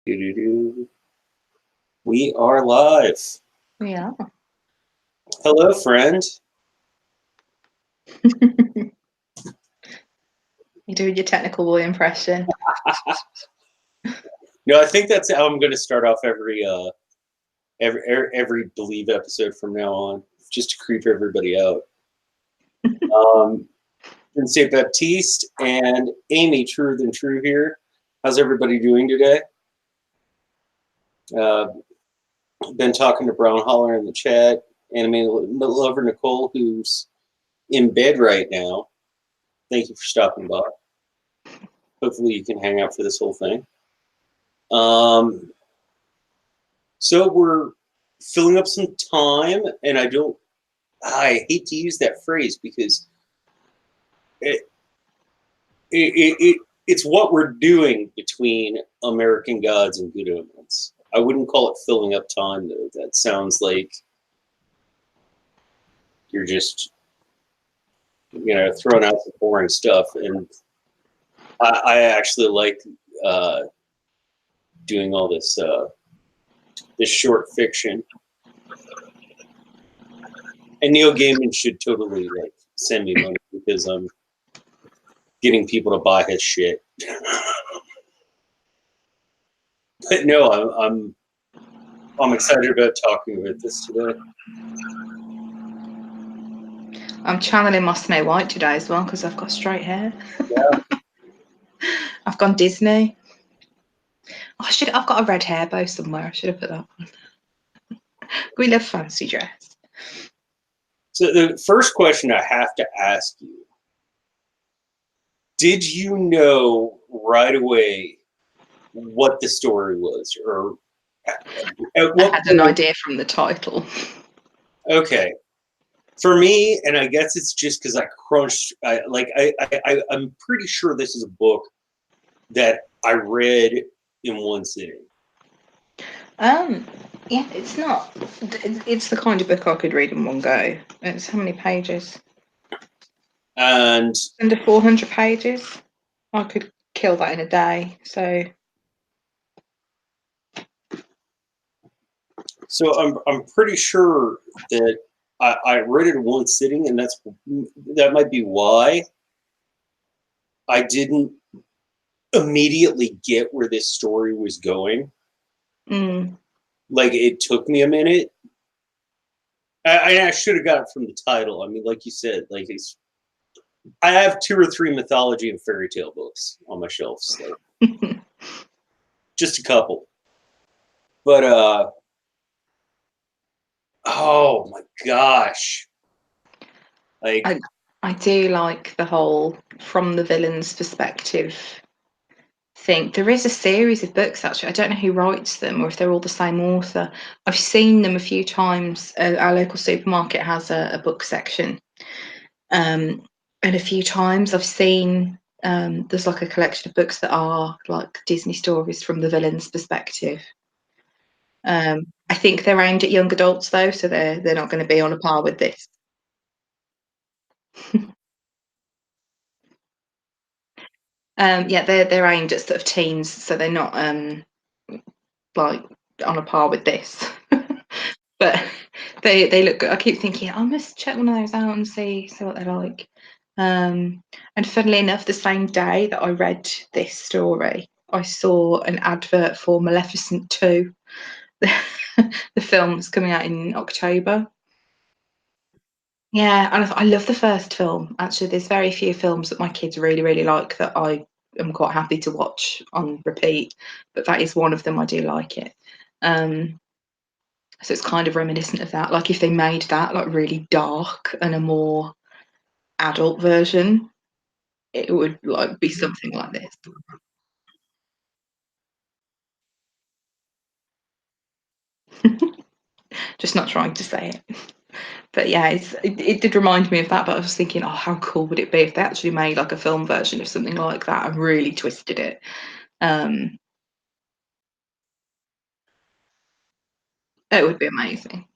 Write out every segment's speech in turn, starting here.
Doo-doo-doo. We are live. Yeah. Hello, friend. You're doing your technical boy impression. No, I think that's how I'm going to start off every Believe episode from now on, just to creep everybody out. Djinn St. Baptiste and Amy, Truer Than True here. How's everybody doing today? Been talking to Brown Holler in the chat. Anime lover Nicole, who's in bed right now. Thank you for stopping by. Hopefully you can hang out for this whole thing. So we're filling up some time, and I hate to use that phrase because it's what we're doing between American Gods and Good Omens. I wouldn't call it filling up time, though. That sounds like you're just, throwing out some boring stuff. And I actually like doing all this short fiction. And Neil Gaiman should totally send me money because I'm getting people to buy his shit. But no, I'm excited about talking about this today. I'm channeling my Snow White today as well because I've got straight hair. Yeah. I've gone Disney. I've got a red hair bow somewhere. I should have put that on. We love fancy dress. So the first question I have to ask you, did you know right away what the story was? Or at what I had an idea from the title. Okay. For me, and I guess it's just because I crunched, I'm pretty sure this is a book that I read in one sitting. Yeah, it's not. It's the kind of book I could read in one go. It's how many pages? And under 400 pages. I could kill that in a day. So I'm pretty sure that I read it in one sitting, and that might be why I didn't immediately get where this story was going. Like, it took me a minute. I should have got it from the title. I mean, like you said, I have 2 or 3 mythology and fairy tale books on my shelves. Just a couple. But oh my gosh. I do like the whole from the villain's perspective thing. There is a series of books, actually. I don't know who writes them or if they're all the same author. I've seen them a few times. Our local supermarket has a book section. And a few times I've seen there's a collection of books that are like Disney stories from the villain's perspective. I think they're aimed at young adults though, so they're not going to be on a par with this. Yeah, they're aimed at sort of teens, so they're not like on a par with this. But they look good. I keep thinking I must check one of those out and see what they're like. And funnily enough, the same day that I read this story, I saw an advert for Maleficent 2. The film's coming out in October. Yeah, and I love the first film. Actually, there's very few films that my kids really, really like that I am quite happy to watch on repeat, but that is one of them. I do like it. So it's kind of reminiscent of that. Like if they made that really dark and a more adult version, it would be something like this. Just not trying to say it. But yeah, it did remind me of that, but I was thinking, oh, how cool would it be if they actually made a film version of something like that and really twisted it. It would be amazing.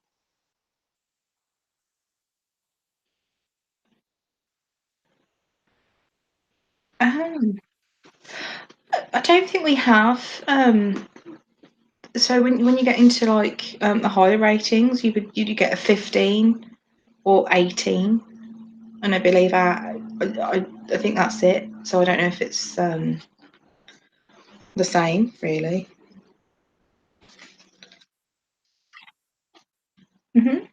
I don't think we have. So when you get into like the higher ratings, you get a 15 or 18, and I believe I think that's it. So I don't know if it's the same really. Hmm.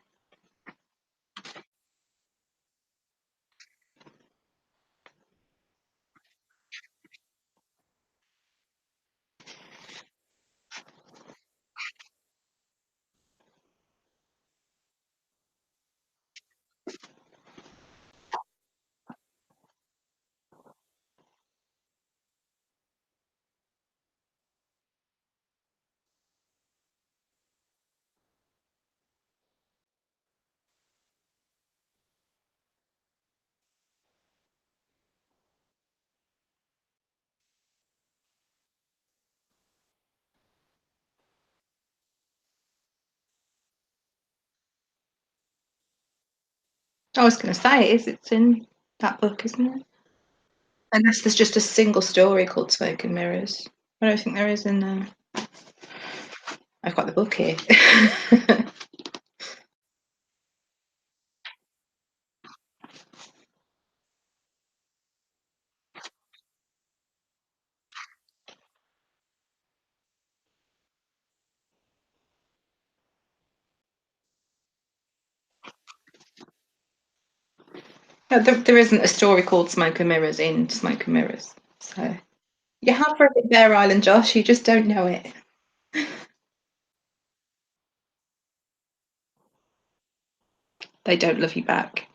I was going to say it's in that book, isn't it? Unless there's just a single story called Smoke and Mirrors. I don't think there is in there. I've got the book here. No, there isn't a story called Smoke and Mirrors in Smoke and Mirrors. So you have read it Bear Island, Josh. You just don't know it. They don't love you back.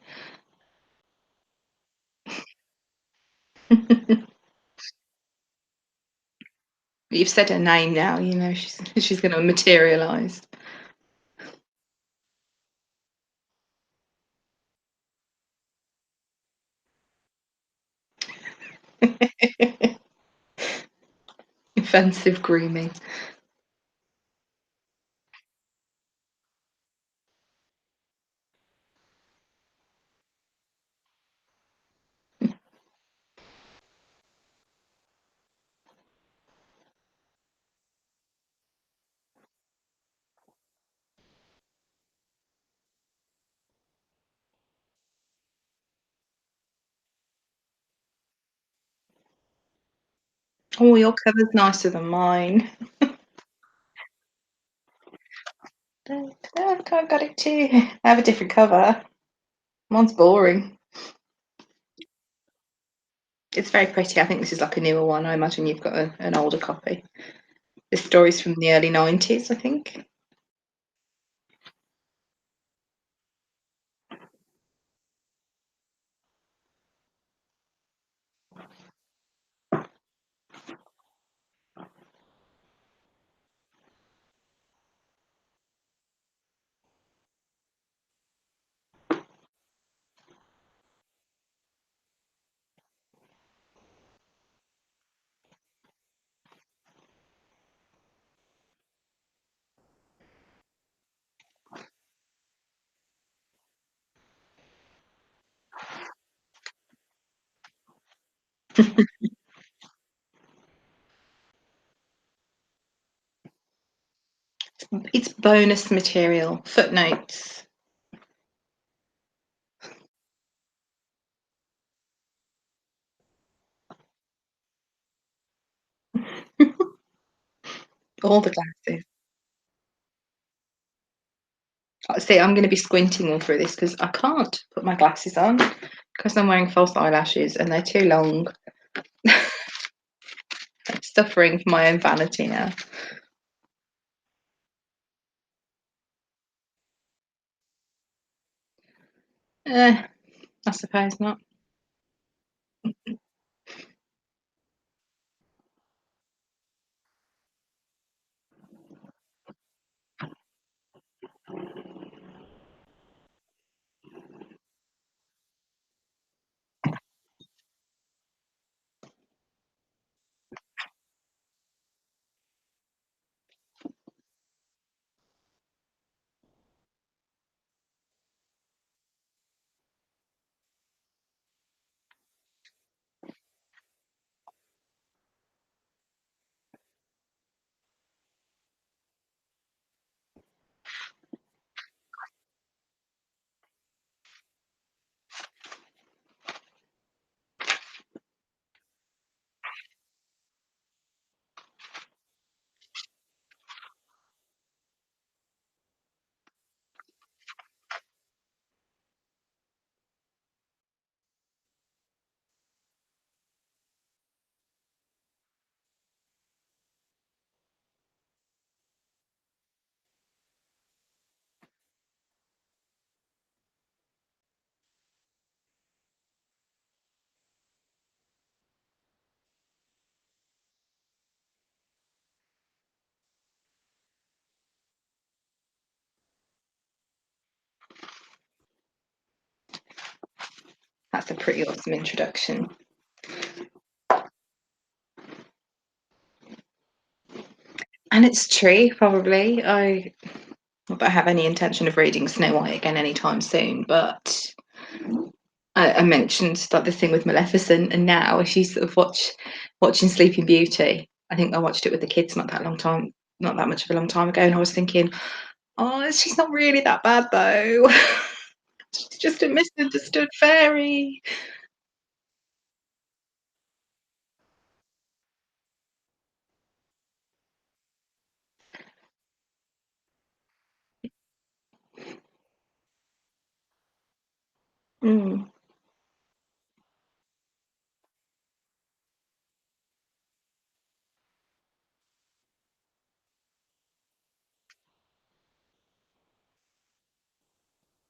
You've said her name now. You know she's going to materialise. Offensive grooming. Oh, your cover's nicer than mine. Oh, I've got it too. I have a different cover. Mine's boring. It's very pretty. I think this is like a newer one. I imagine you've got an older copy. This story's from the early 90s, I think. It's bonus material, footnotes. All the glasses. See, I'm going to be squinting all through this because I can't put my glasses on because I'm wearing false eyelashes and they're too long. I'm suffering from my own vanity now. I suppose not. That's a pretty awesome introduction. And it's true, probably. Not that I have any intention of reading Snow White again anytime soon, but I mentioned like the thing with Maleficent, and now if you sort of watching Sleeping Beauty, I think I watched it with the kids not that much of a long time ago, and I was thinking, oh, she's not really that bad though. She's just a misunderstood fairy. Mm,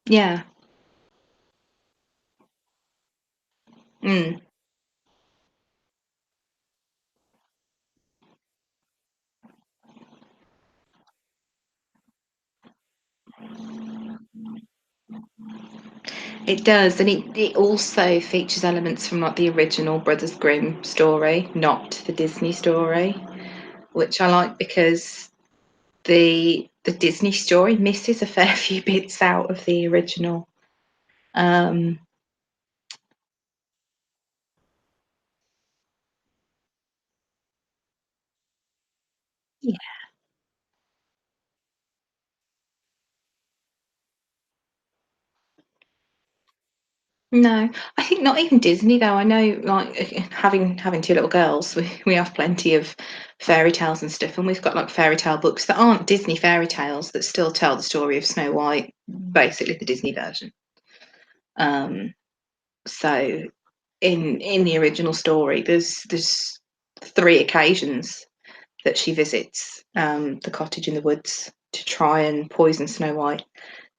yeah. Mm, it does, and it also features elements from like the original Brothers Grimm story, not the Disney story, which I like because the Disney story misses a fair few bits out of the original. Um, yeah, no, I think not even Disney though. I know, like having two little girls, we have plenty of fairy tales and stuff, and we've got like fairy tale books that aren't Disney fairy tales that still tell the story of Snow White, basically the Disney version. Um, so in the original story, there's three occasions that she visits the cottage in the woods to try and poison Snow White.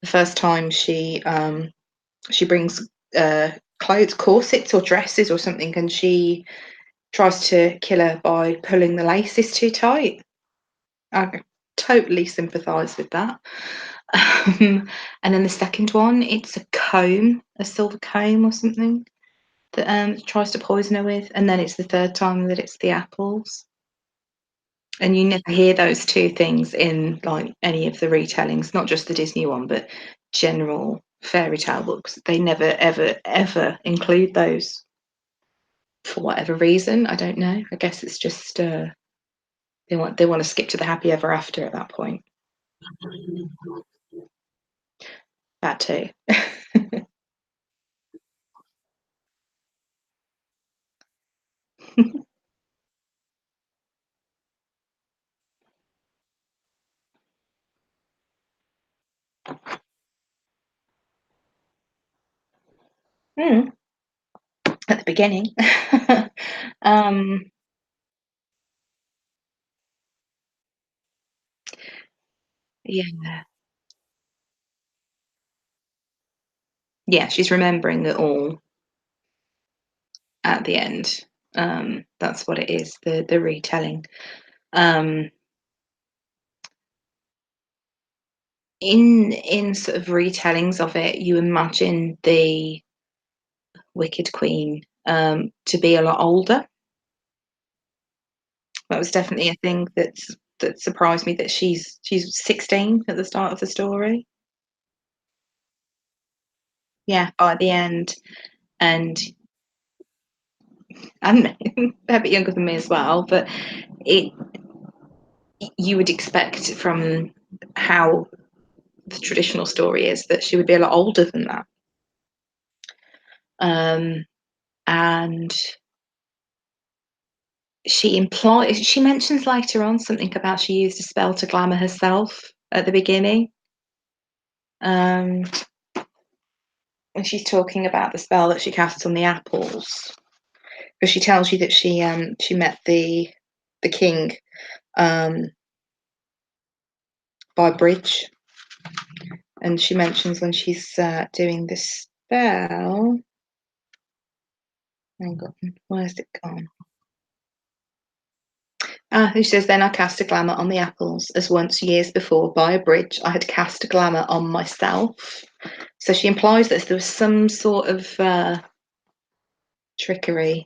The first time she brings clothes, corsets or dresses or something, and she tries to kill her by pulling the laces too tight. I totally sympathise with that. And then the second one, it's a comb, a silver comb or something that tries to poison her with, and then it's the third time that it's the apples. And you never hear those two things in like any of the retellings, not just the Disney one, but general fairy tale books. They never, ever, ever include those for whatever reason. I don't know. I guess it's just they want to skip to the happy ever after at that point. That too. Mm, at the beginning. um, yeah, yeah. She's remembering it all at the end. That's what it is. The retelling. Um, in sort of retellings of it, you imagine the Wicked Queen to be a lot older. That was definitely a thing that surprised me that she's 16 at the start of the story. Yeah, by the end, and I'm a bit younger than me as well, but it you would expect from how the traditional story is that she would be a lot older than that. Um, and she mentions later on something about she used a spell to glamour herself at the beginning. Um, and she's talking about the spell that she casts on the apples. Because she tells you that she met the king um, by bridge, and she mentions when she's doing this spell. Hang on, where's it gone? She says, then I cast a glamour on the apples, as once years before by a bridge I had cast a glamour on myself. So she implies that there was some sort of trickery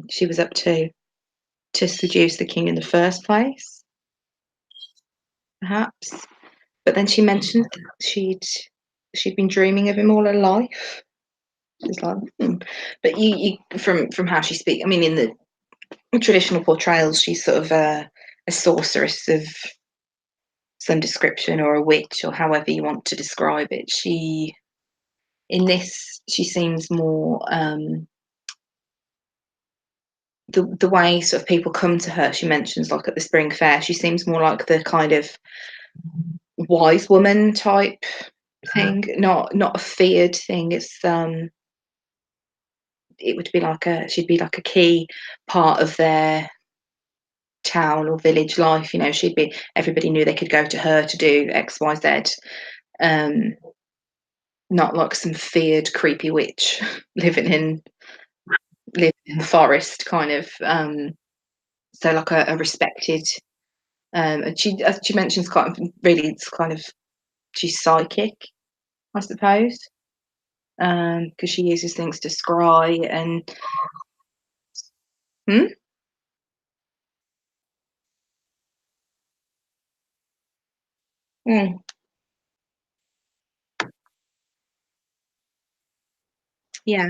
she was up to seduce the king in the first place, perhaps. But then she mentioned that she'd been dreaming of him all her life. It's like, but you from how she speaks, I mean, in the traditional portrayals, she's sort of a sorceress of some description, or a witch, or however you want to describe it. In this, she seems more the way sort of people come to her. She mentions, like, at the spring fair, she seems more like the kind of wise woman type thing, not a feared thing. It would be like she'd be like a key part of their town or village life. Everybody knew they could go to her to do X, Y, Z. Not like some feared, creepy witch living in the forest, kind of. So like a respected. And she mentions it's kind of she's psychic, I suppose, because she uses things to scry and. Hmm? Mm, yeah.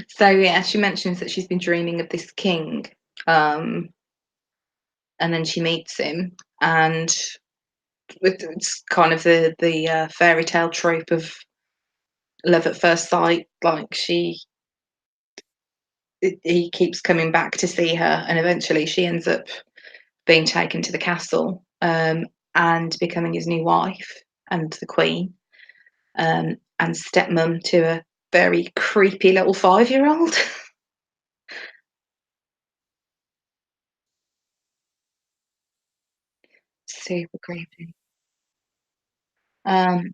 So yeah, she mentions that she's been dreaming of this king, um, and then she meets him, and it's kind of the fairy tale trope of love at first sight. Like he keeps coming back to see her, and eventually she ends up being taken to the castle, and becoming his new wife and the queen, and stepmom to a very creepy little 5-year-old. Super creepy. Um,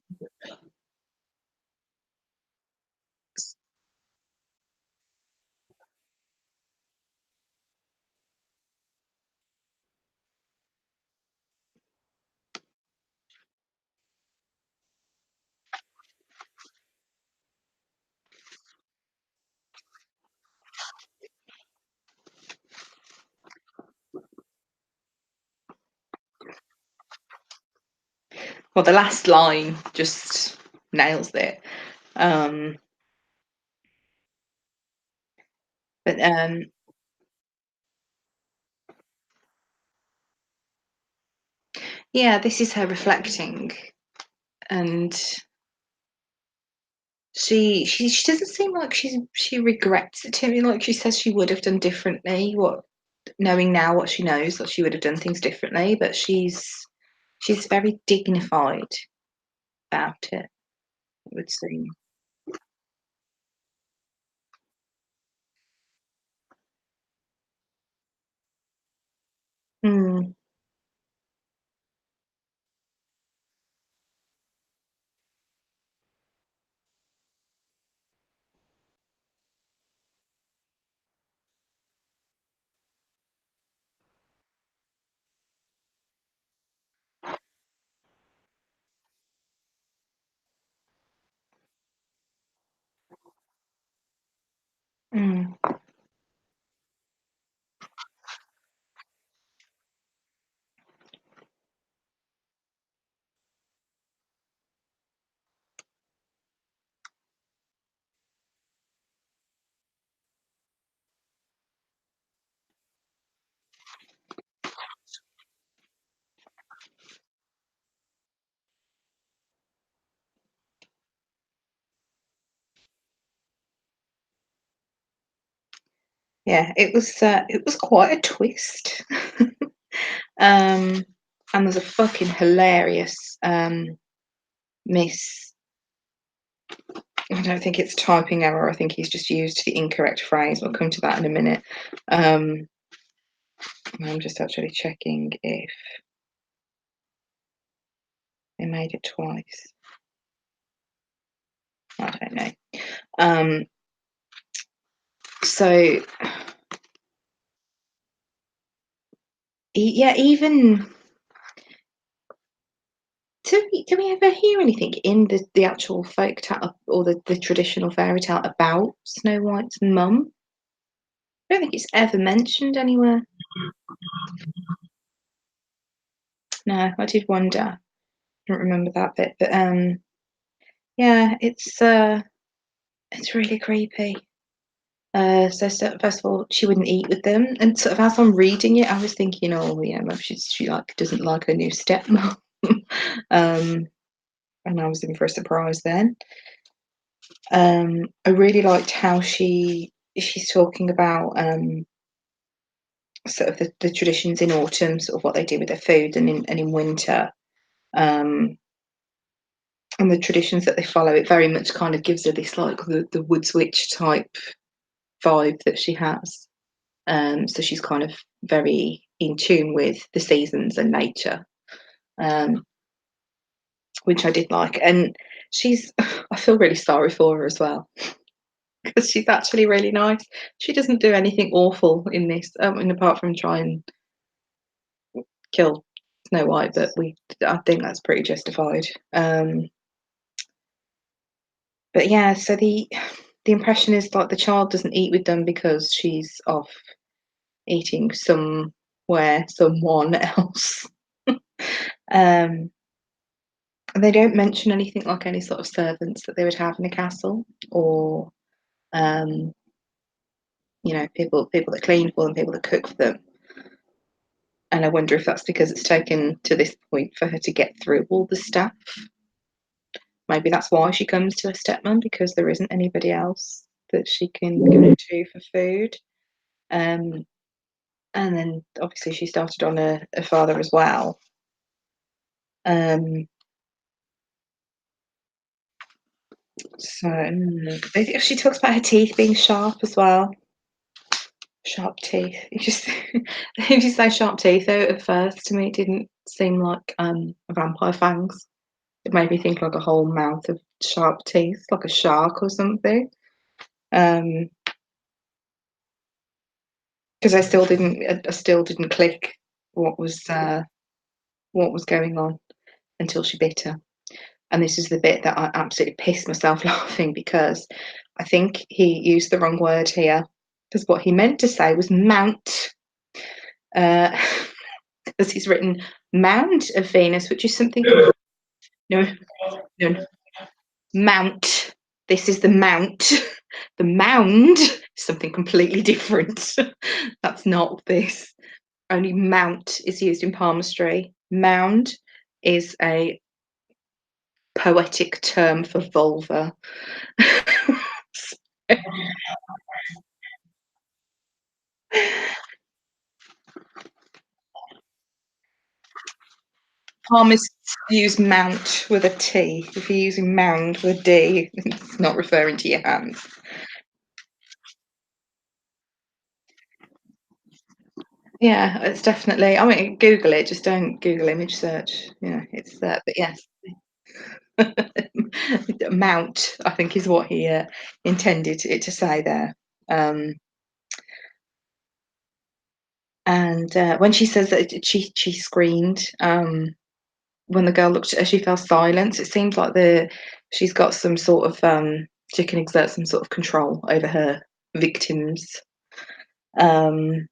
well, the last line just nails it. Um, but yeah, this is her reflecting, and she doesn't seem like she regrets it to me. Like, she says she would have done differently. What Knowing now what she knows, that she would have done things differently, but she's very dignified about it, it would seem. Mm, mm. Yeah, it was quite a twist. um, and there's a fucking hilarious miss. I don't think it's typing error. I think he's just used the incorrect phrase. We'll come to that in a minute. Um, I'm just actually checking if they made it twice. I don't know. Um, So yeah, even do we ever hear anything in the actual folk tale or the traditional fairy tale about Snow White's mum? I don't think it's ever mentioned anywhere. No, I did wonder. I don't remember that bit, but yeah, it's really creepy. So first of all, she wouldn't eat with them, and sort of as I'm reading it, I was thinking, oh yeah, maybe she like doesn't like her new stepmom. um, and I was in for a surprise then. I really liked how she's talking about sort of the traditions in autumn, sort of what they do with their food, and in winter, um, and the traditions that they follow. It very much kind of gives her this like the woods witch type vibe that she has. So she's kind of very in tune with the seasons and nature, um, which I did like. And I feel really sorry for her as well because she's actually really nice. She doesn't do anything awful in this, and apart from try and kill Snow White, but I think that's pretty justified. But yeah, so the impression is like the child doesn't eat with them because she's off eating someone else. um, and they don't mention anything like any sort of servants that they would have in the castle, or um, people that clean for them, people that cook for them. And I wonder if that's because it's taken to this point for her to get through all the stuff. Maybe that's why she comes to her stepmom, because there isn't anybody else that she can go to for food. Um, and then obviously she started on a father as well. Um, she talks about her teeth being sharp as well. Sharp teeth. You just if you say sharp teeth, though, at first to me it didn't seem like a vampire fangs. It made me think like a whole mouth of sharp teeth, like a shark or something. Because I still didn't click what was going on until she bit her. And this is the bit that I absolutely pissed myself laughing, because I think he used the wrong word here, because what he meant to say was mount, because he's written mound of Venus, which is something. No, no, mount. This is the mount. The mound is something completely different. That's not this. Only mount is used in palmistry. Mound is a poetic term for vulva. Palmists use mount with a T. If you're using mound with a D, it's not referring to your hands. Yeah, it's definitely. I mean, Google it. Just don't Google image search. Yeah, it's but yes, mount. I think is what he intended it to say there. And when she says that she screamed, when the girl looked at her, she fell silent. It seems like she's got some sort of she can exert some sort of control over her victims, um,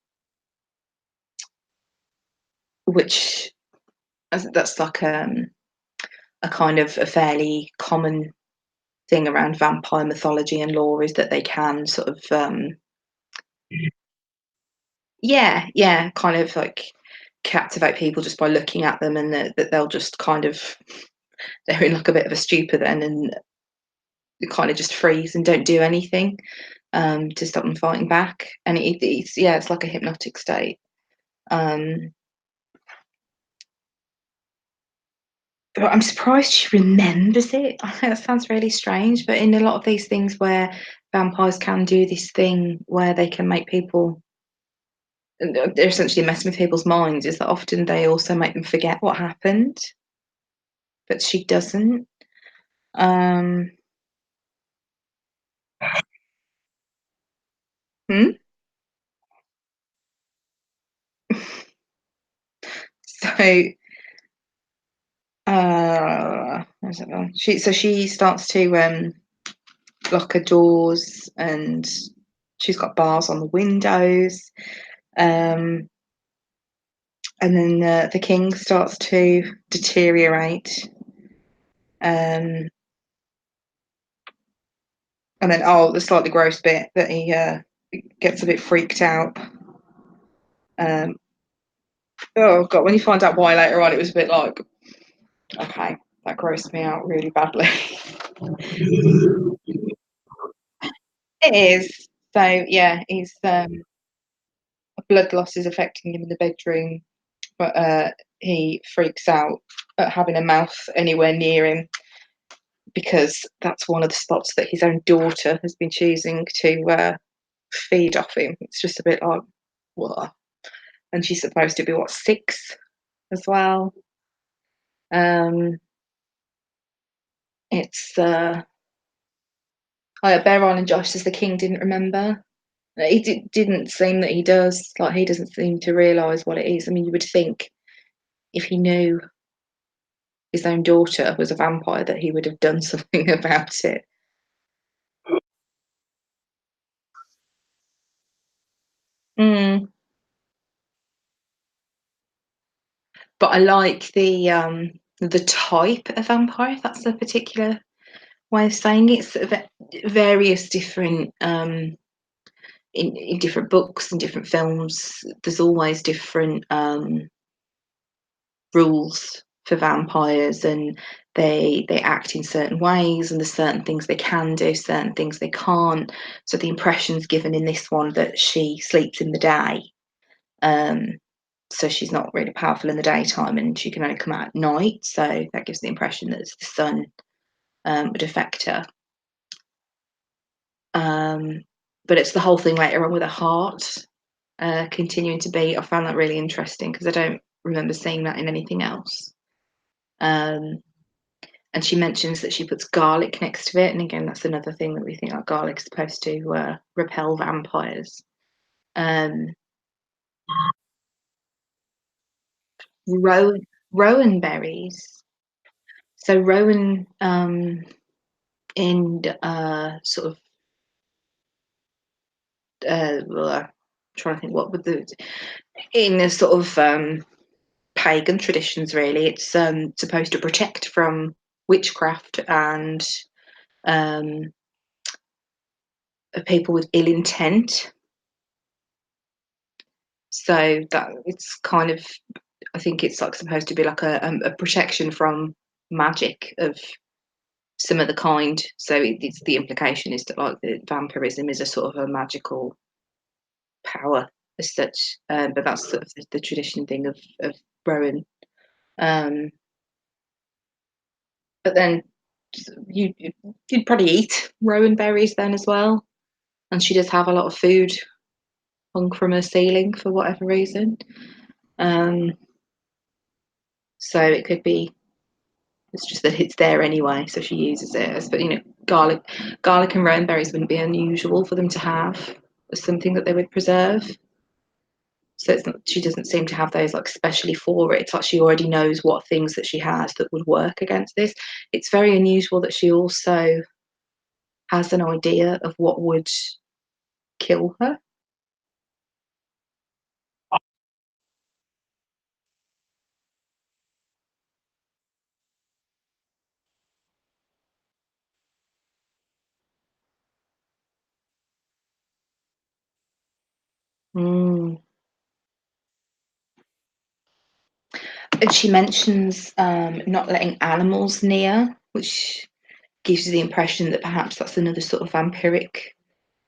which that's like a kind of a fairly common thing around vampire mythology and lore, is that they can sort of yeah, kind of like captivate people just by looking at them, and that they'll just kind of they're in like a bit of a stupor then, and they kind of just freeze and don't do anything to stop them fighting back. And it's like a hypnotic state. Um, but I'm surprised she remembers it. I know that sounds really strange, but in a lot of these things where vampires can do this thing where they can make people, they're essentially messing with people's minds, is that often they also make them forget what happened, but she doesn't. Um, Hmm? So, where's it gone? She starts to lock her doors, and she's got bars on the windows. Um, and then the king starts to deteriorate. Um, and then, the slightly gross bit that he gets a bit freaked out. Um, oh god, when you find out why later on, it was a bit like, okay, that grossed me out really badly. It is. So yeah, he's blood loss is affecting him in the bedroom, but he freaks out at having a mouth anywhere near him because that's one of the spots that his own daughter has been choosing to feed off him. It's just a bit like, what? And she's supposed to be what, 6 as well. Um, it's Bear Island Josh says the king didn't remember. Didn't seem that he does. Like he doesn't seem to realise what it is. I mean, you would think if he knew his own daughter was a vampire that he would have done something about it. Mm. But I like the type of vampire, if that's a particular way of saying it. Sort of various different in different books and different films. There's always different rules for vampires, and they act in certain ways, and there's certain things they can do, certain things they can't. So the impression's given in this one that she sleeps in the day. Um, so she's not really powerful in the daytime, and she can only come out at night. So that gives the impression that the sun would affect her. Um, but it's the whole thing later on with her heart continuing to beat. I found that really interesting because I don't remember seeing that in anything else. Um, and she mentions that she puts garlic next to it, and again, that's another thing that we think like garlic is supposed to repel vampires. Um, rowan berries. So rowan in sort of trying to think what would the in a sort of pagan traditions really, it's supposed to protect from witchcraft and um, people with ill intent. So that it's kind of, I think it's like supposed to be like a protection from magic of some of the kind. So it's the implication is that like the vampirism is a sort of a magical power as such. But that's sort of the tradition thing of Rowan. Um, but then you you'd probably eat rowan berries then as well. And she does have a lot of food hung from her ceiling for whatever reason. Um, so it could be it's just that it's there anyway, so she uses it. But garlic and rowan berries wouldn't be unusual for them to have as something that they would preserve. So it's not, she doesn't seem to have those like specially for it. It's like she already knows what things that she has that would work against this. It's very unusual that she also has an idea of what would kill her. Mm. And she mentions not letting animals near, which gives you the impression that perhaps that's another sort of vampiric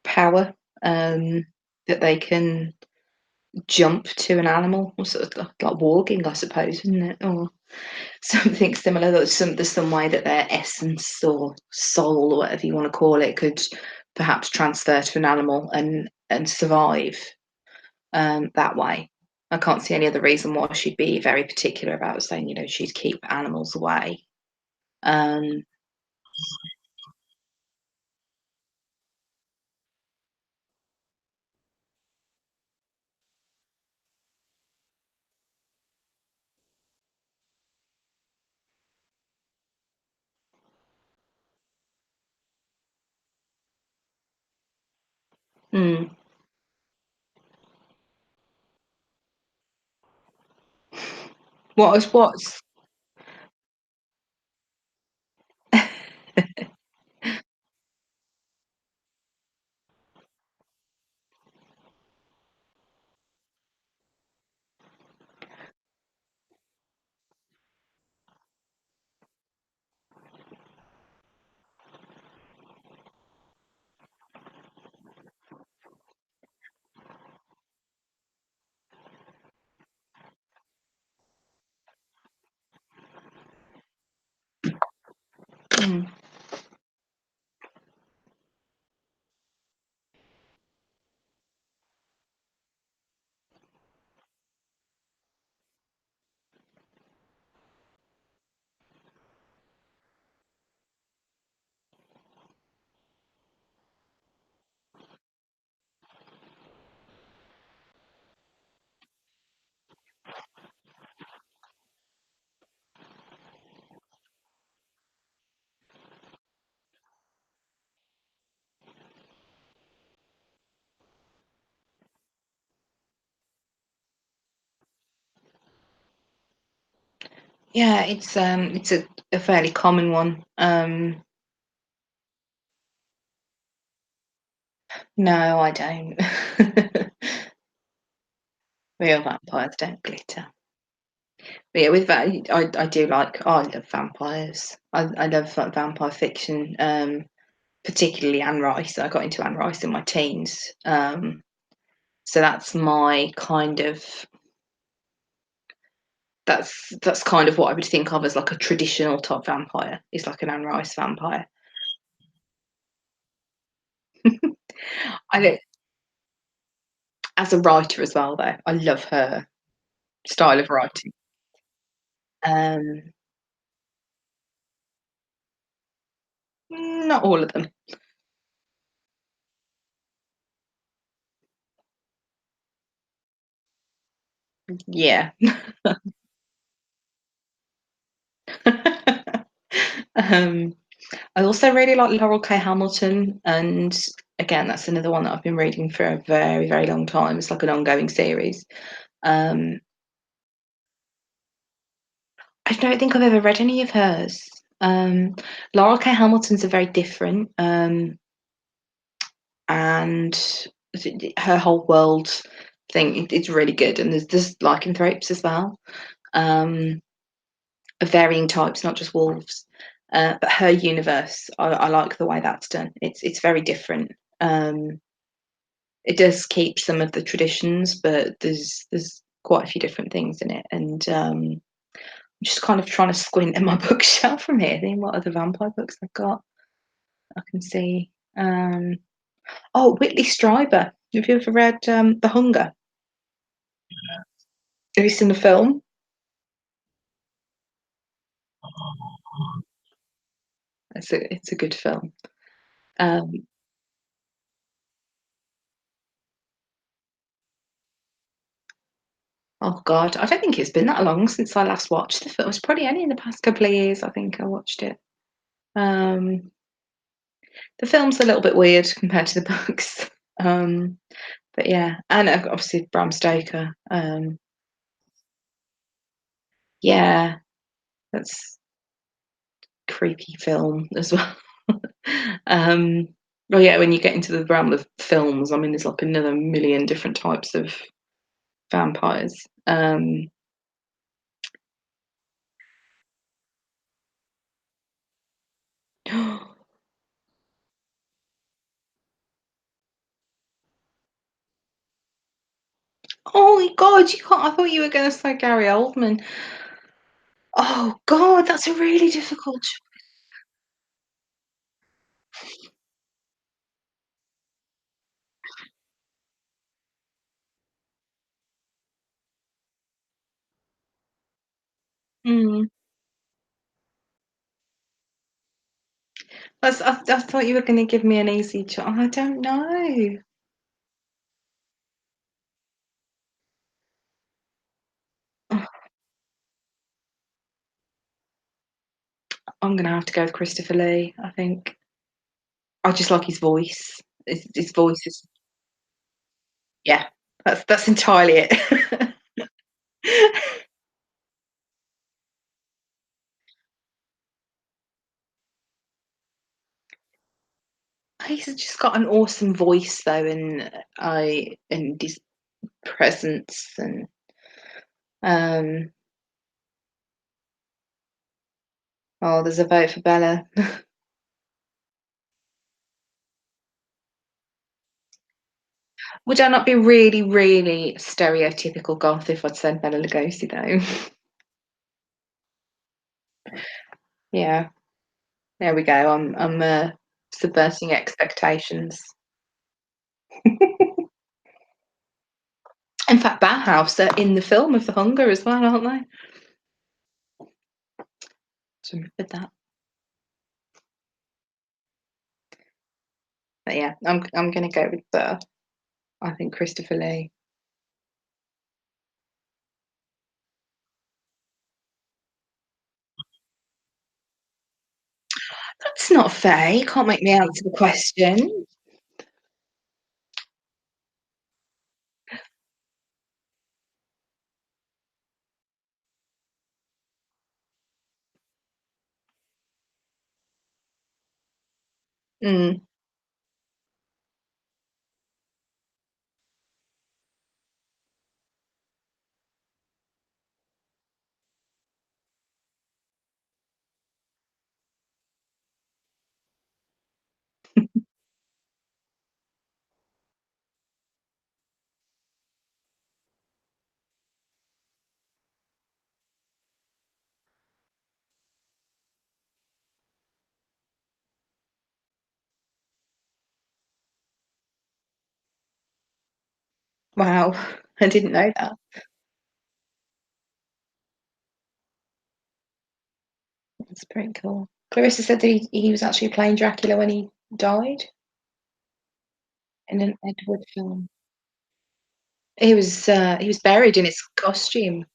power, that they can jump to an animal, or sort of like walking, I suppose, isn't it? Or something similar. There's some way that their essence or soul, or whatever you want to call it, could perhaps transfer to an animal and survive that way. I can't see any other reason why she'd be very particular about saying, she'd keep animals away. Um, Mm. What's mm. Yeah, it's a fairly common one. No, I don't. Real vampires don't glitter. But yeah, with that, I do like. I love vampires. I love like vampire fiction. Particularly Anne Rice. I got into Anne Rice in my teens. So that's my kind of that's kind of what I would think of as like a traditional top vampire. Is like an Anne Rice vampire. I don't, as a writer as well, though. I love her style of writing. Um, not all of them. Yeah. um, I also really like Laurel K. Hamilton, and again, that's another one that I've been reading for a very, very long time. It's like an ongoing series. Um, I don't think I've ever read any of hers. Laurel K. Hamilton's are very different, and her whole world thing it's really good. And there's lycanthropes as well, um, of varying types, not just wolves. But her universe, I like the way that's done. It's very different. Um, it does keep some of the traditions, but there's quite a few different things in it. And I'm just kind of trying to squint at my bookshelf from here, thinking what other vampire books I've got. I can see. Oh, Whitley Strieber. Have you ever read The Hunger? Have you seen the film? It's a good film. Um, oh God, I don't think it's been that long since I last watched the film. It's probably only in the past couple of years. I think I watched it. Um, the film's a little bit weird compared to the books. Um, but yeah, and obviously Bram Stoker. Yeah, that's creepy film as well. um, well, yeah, when you get into the realm of films, I mean, there's like another million different types of vampires. Oh my God, you can't. I thought you were going to say Gary Oldman. Oh God, that's a really difficult. Mm. I thought you were going to give me an easy choice. I don't know. Oh, I'm going to have to go with Christopher Lee. I think I just like his voice. His voice is. Yeah, that's entirely it. He's just got an awesome voice though, and his presence and um oh, there's a vote for Bella. Would I not be really, really stereotypical goth if I'd said Bella Lugosi though? Yeah, there we go. I'm subverting expectations. In fact, Bauhaus are in the film of The Hunger as well, aren't they? So with that, but yeah, I'm gonna go with I think Christopher Lee. That's not fair. You can't make me answer the question. Mm. Wow, I didn't know that. That's pretty cool. Clarissa said that he was actually playing Dracula when he died in an Edward film. He was buried in his costume.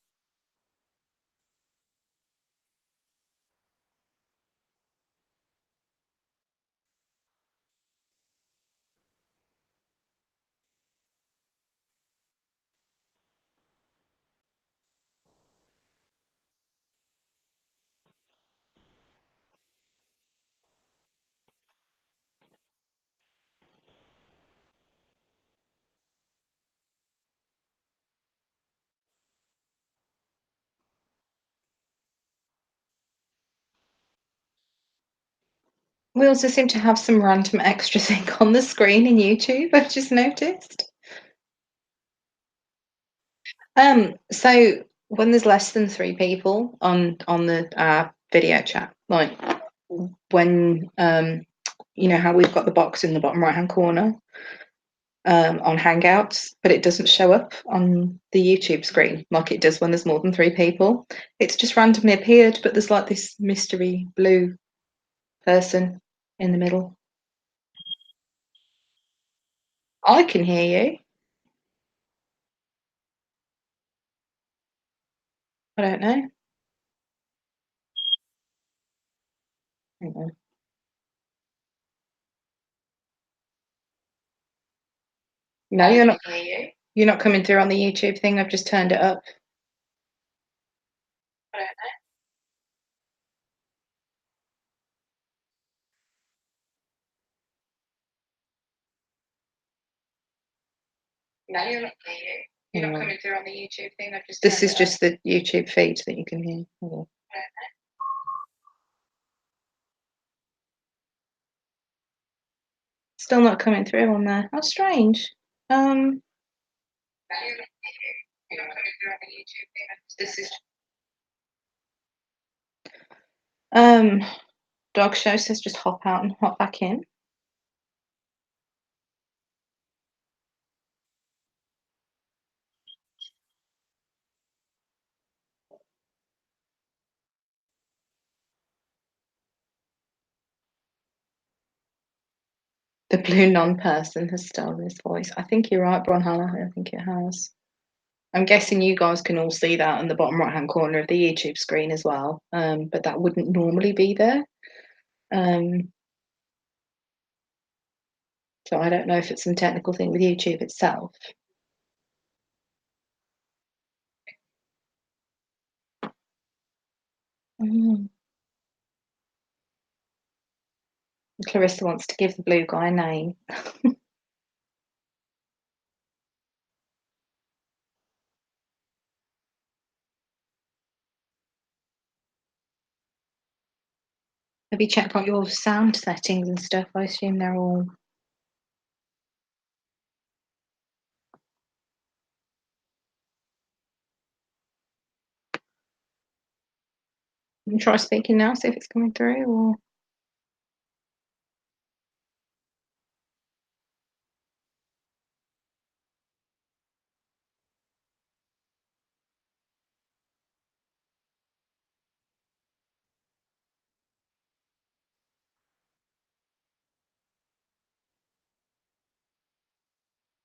We also seem to have some random extra thing on the screen in YouTube, I've just noticed. So when there's less than three people on the video chat, like when you know how we've got the box in the bottom right hand corner on Hangouts, but it doesn't show up on the YouTube screen like it does when there's more than three people. It's just randomly appeared, but there's like this mystery blue person in the middle. I can hear you. I don't know. Hang on. No, you're not. Hear you. You're not coming through on the YouTube thing. I've just turned it up. I don't know. No, you're not. Hear you. You're not coming through on the YouTube thing. I've just. This is just the YouTube feed that you can hear. Hold on. Still not coming through on there. How strange. No, you're not. You're not coming through on the YouTube thing. This is. Dog show says just hop out and hop back in. The blue non-person has stolen his voice. I think you're right, Bronhala. I think it has. I'm guessing you guys can all see that in the bottom right-hand corner of the YouTube screen as well, but that wouldn't normally be there. So I don't know if it's some technical thing with YouTube itself. Clarissa wants to give the blue guy a name. Have you checked out your sound settings and stuff? I assume they're all... You can try speaking now, see if it's coming through, or...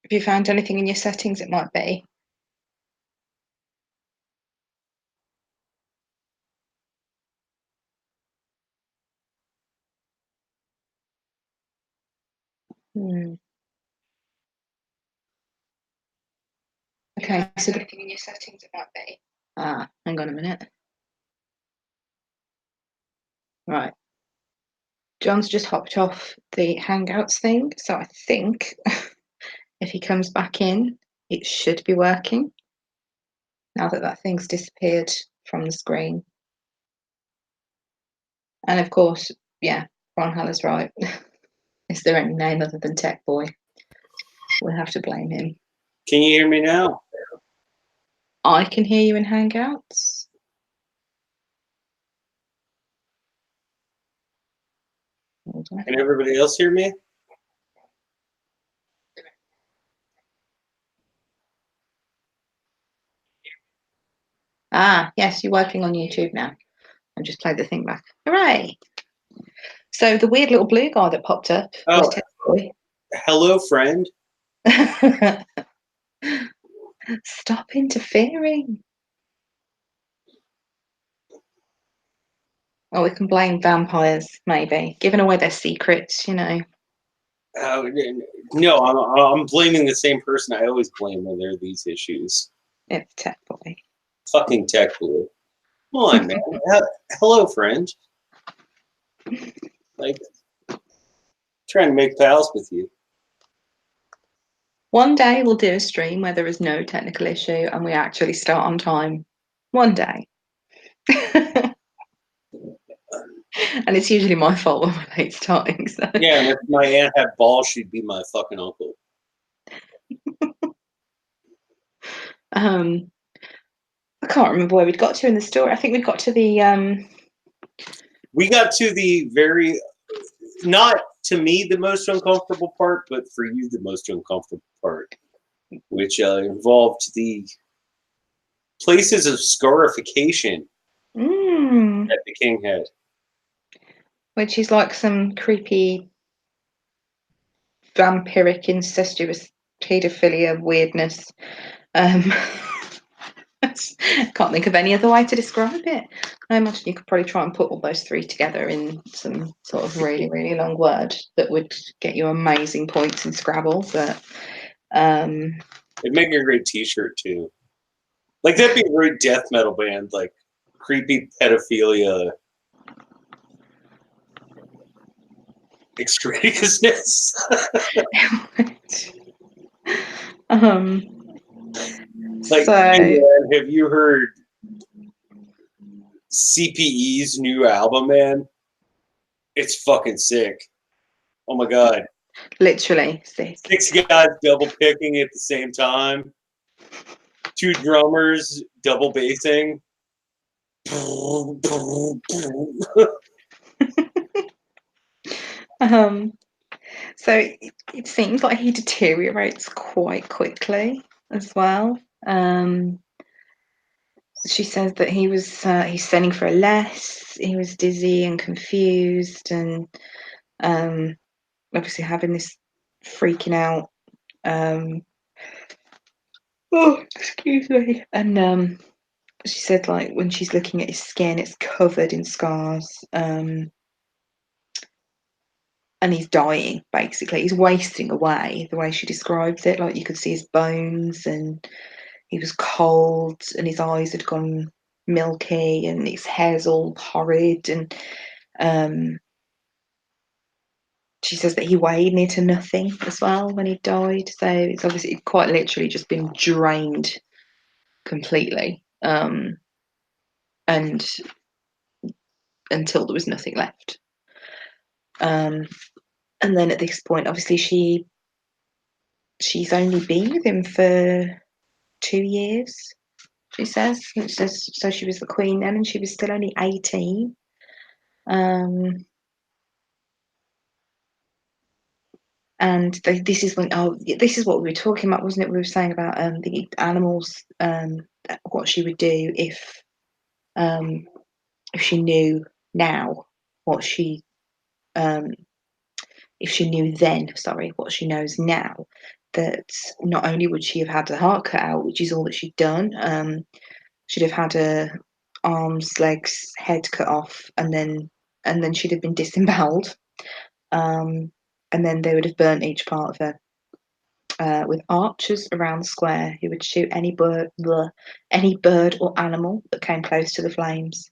Have you found anything in your settings it might be? Okay, so anything in your settings it might be. Hang on a minute. Right. John's just hopped off the Hangouts thing, so I think if he comes back in, it should be working. Now that that thing's disappeared from the screen. And of course, yeah, Ron Haller's right. Is there any name other than Tech Boy? We'll have to blame him. Can you hear me now? I can hear you in Hangouts. Can everybody else hear me? Yes, you're working on YouTube now. I just played the thing back. Hooray! So the weird little blue guy that popped up was Tech Boy. Hello, friend. Stop interfering. Oh, we can blame vampires, maybe. Giving away their secrets, you know. No, I'm blaming the same person I always blame when there are these issues. It's Tech Boy. Fucking Tech Boy. Come on, man. Hello, friend. Like, trying to make pals with you. One day we'll do a stream where there is no technical issue and we actually start on time. One day. And it's usually my fault when we're late starting. So. Yeah, and if my aunt had balls, she'd be my fucking uncle. I can't remember where we'd got to in the story. I think we got to the... We got to the very... Not to me the most uncomfortable part, but for you the most uncomfortable part, which involved the places of scarification that the king had. Which is like some creepy vampiric incestuous paedophilia weirdness. Can't think of any other way to describe it. I imagine you could probably try and put all those three together in some sort of really, really long word that would get you amazing points in Scrabble, but It'd make a great t-shirt too. Like, that'd be a great death metal band, like creepy pedophilia extraneousness. Like, so, hey man, have you heard CPE's new album, man? It's fucking sick. Oh my god. Literally sick. 6 guys double picking at the same time. 2 drummers double bassing. So it seems like he deteriorates quite quickly as well. She says that he was he's sending for a less. He was dizzy and confused, and obviously having this freaking out. Oh, excuse me. And she said, like, when she's looking at his skin, it's covered in scars. And he's dying, basically. He's wasting away, the way she describes it. Like, you could see his bones, and he was cold, and his eyes had gone milky, and his hair's all horrid, and she says that he weighed near to nothing as well when he died. So it's obviously quite literally just been drained completely, and until there was nothing left. And then at this point, obviously, she's only been with him for 2 years. She says so. She was the queen then, and she was still only 18. And this is when this is what we were talking about, wasn't it? We were saying about the animals, what she would do if she knew now what she if she knew then, sorry, what she knows now, that not only would she have had her heart cut out, which is all that she'd done, she'd have had her arms, legs, head cut off, and then she'd have been disemboweled, and then they would have burnt each part of her with archers around the square who would shoot any bird or animal that came close to the flames.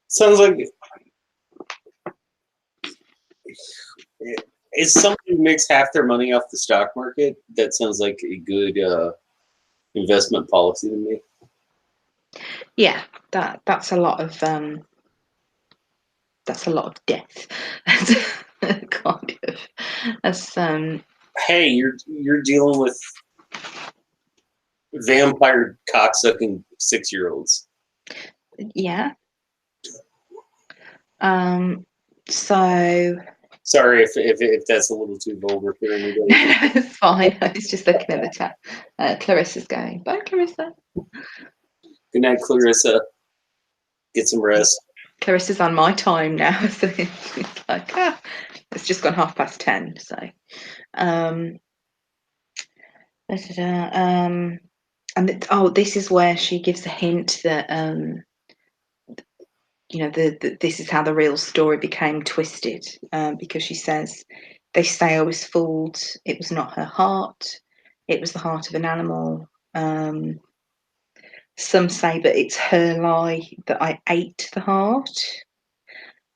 Sounds like if somebody makes half their money off the stock market, that sounds like a good investment policy to me. Yeah, that's a lot of death. Kind of. That's Hey, you're dealing with vampire cocksucking 6-year-olds. yeah. So sorry if that's a little too vulgar for anybody. No, it's fine. I was just looking at the chat. Clarissa's going, bye, Clarissa. Good night, Clarissa. Get some rest. Clarissa's on my time now, so it's like, it's just gone 10:30. So, and this is where she gives a hint that this is how the real story became twisted, because she says, they say I was fooled. It was not her heart. It was the heart of an animal. Some say that it's her lie that I ate the heart.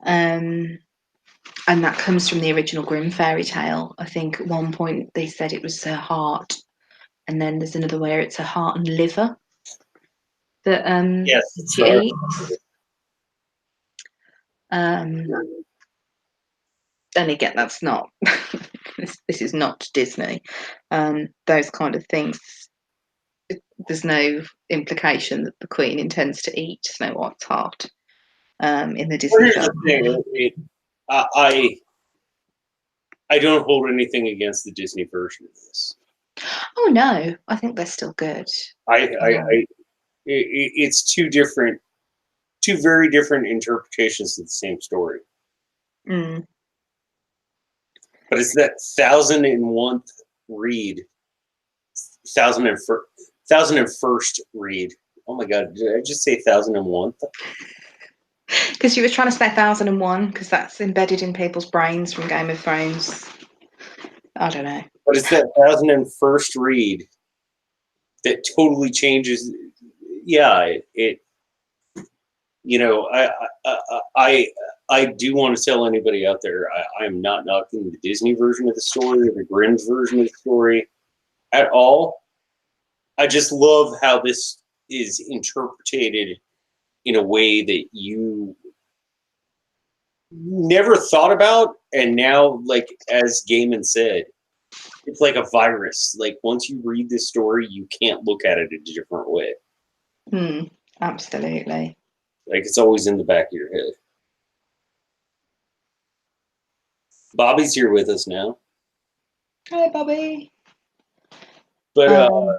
And that comes from the original Grimm fairy tale. I think at one point they said it was her heart, and then there's another where it's her heart and liver that yes, she right. eats. And again, that's not this is not Disney. Those kind of things. There's no implication that the Queen intends to eat Snow White's heart in the Disney film. I don't hold anything against the Disney version of this. Oh no, I think they're still good. It's two very different interpretations of the same story. Mm. But it's that 1001th read, 1001st read. Oh my God, did I just say 1001th? Because you were trying to say 1001, because that's embedded in people's brains from Game of Thrones. I don't know. But it's that 1001st read that totally changes. Yeah, I do want to tell anybody out there, I'm not knocking the Disney version of the story or the Grimm's version of the story at all. I just love how this is interpreted in a way that you never thought about, and now, like as Gaiman said, it's like a virus. Like once you read this story, you can't look at it a different way. Absolutely. Like it's always in the back of your head. Bobby's here with us now. Hi, Bobby. But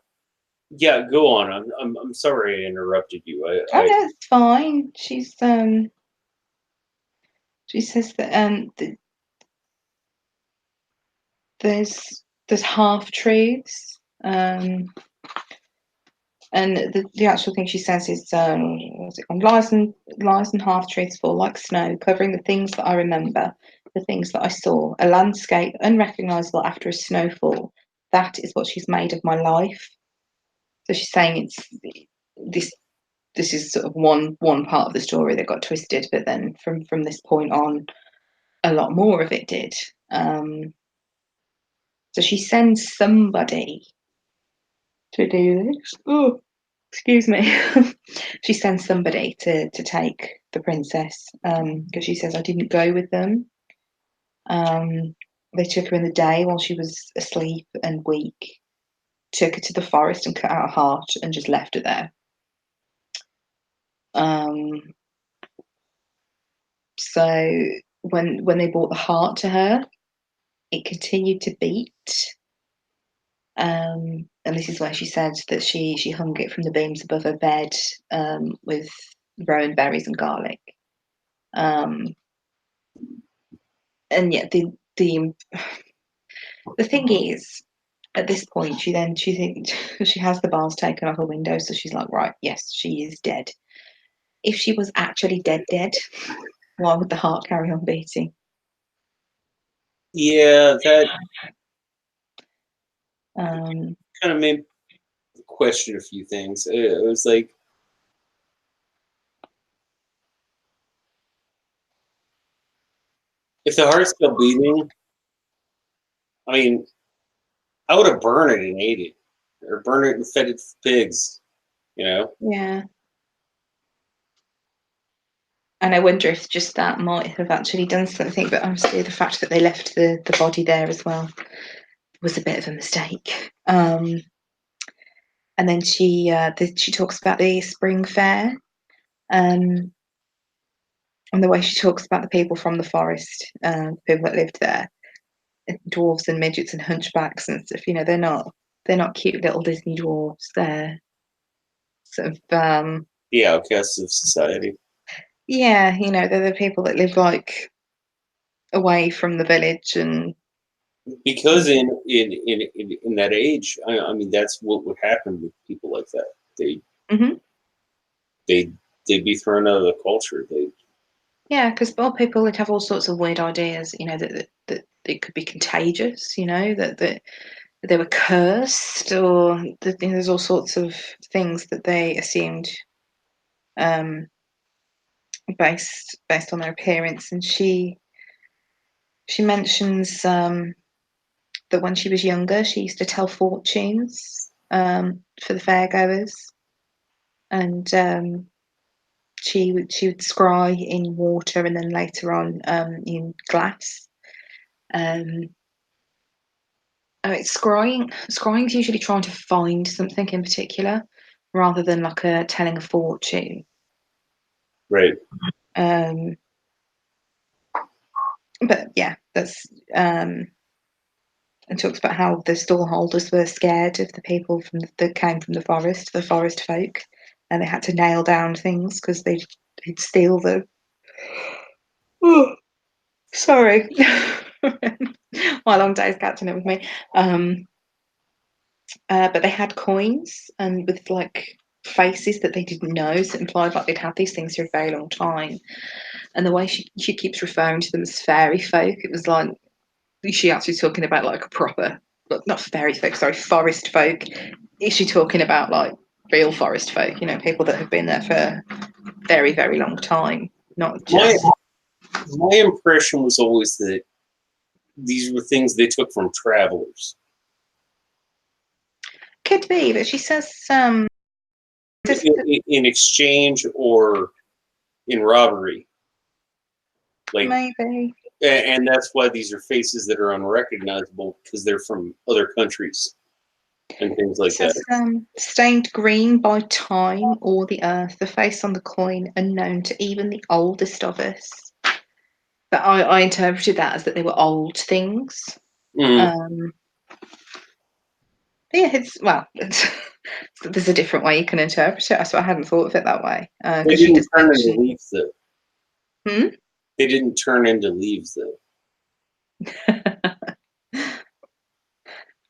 yeah, go on. I'm sorry I interrupted you. No, it's fine. She says that there's half truths, and the actual thing she says is what's it called? Lies and half truths fall like snow, covering the things that I remember, the things that I saw, a landscape unrecognizable after a snowfall. That is what she's made of my life. So she's saying this this is sort of one part of the story that got twisted, but then from this point on, a lot more of it did. So she sends somebody to do this. Oh, excuse me. She sends somebody to take the princess because she says, I didn't go with them. They took her in the day while she was asleep and weak, took her to the forest and cut out her heart and just left her there. So when they brought the heart to her, it continued to beat. And this is where she said that she hung it from the beams above her bed with rowan berries and garlic. And yet the thing is, at this point, she thinks she has the bars taken off her window, so she's like, right, yes, she is dead. If she was actually dead, why would the heart carry on beating? Yeah, that Um, kind of made me question a few things. It was like, if the heart's still beating, I mean, I would have burned it and ate it, or burn it and fed it to pigs. You know? yeah. And I wonder if just that might have actually done something, but obviously the fact that they left the body there as well was a bit of a mistake. And then she talks about the spring fair, and the way she talks about the people from the forest, people that lived there, dwarves and midgets and hunchbacks and stuff. You know, they're not cute little Disney dwarves. They're sort of The outcasts of society. yeah, you know, they're the people that live like away from the village and Because in that age, I mean, that's what would happen with people like that. They Mhm. they they'd be thrown out of the culture. They Yeah, because old people would have all sorts of weird ideas, you know, that it could be contagious, you know, that they were cursed, or that, you know, there's all sorts of things that they assumed um, based on their appearance. And she mentions that when she was younger, she used to tell fortunes for the fairgoers, and she would scry in water and then later on in glass. Um, scrying's usually trying to find something in particular rather than like telling a fortune. right. Um, but yeah, that's and talks about how the stallholders were scared of the people that came from the forest folk, and they had to nail down things because they'd steal the. Oh, sorry, my long day's catching up with me. But they had coins and with like faces that they didn't know, so it implied like they'd had these things for a very long time. And the way she keeps referring to them as fairy folk, it was like she actually talking about like a proper, not fairy folk, sorry, forest folk. Is she talking about like real forest folk? You know, people that have been there for a very very long time, not My just. my impression was always that these were things they took from travelers Could be, but she says in exchange or in robbery. Like, maybe. and that's why these are faces that are unrecognizable because they're from other countries and things It like that. says stained green by time or the earth, the face on the coin unknown to even the oldest of us. But I interpreted that as that they were old things. Mm. Um, yeah, there's a different way you can interpret it. I hadn't thought of it that way They because she didn't does turn into mention. leaves though. They didn't turn into leaves though.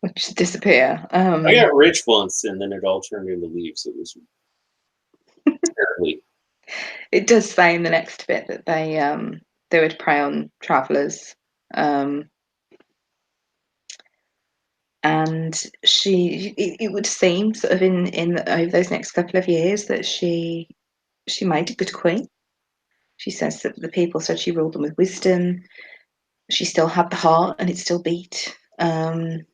Which disappear. I got rich once and then it all turned into leaves. It was terribly. It does say in the next bit that they would prey on travellers, and and it would seem sort of in over those next couple of years that she made a good queen. She says that the people said she ruled them with wisdom. She still had the heart, and it still beat. And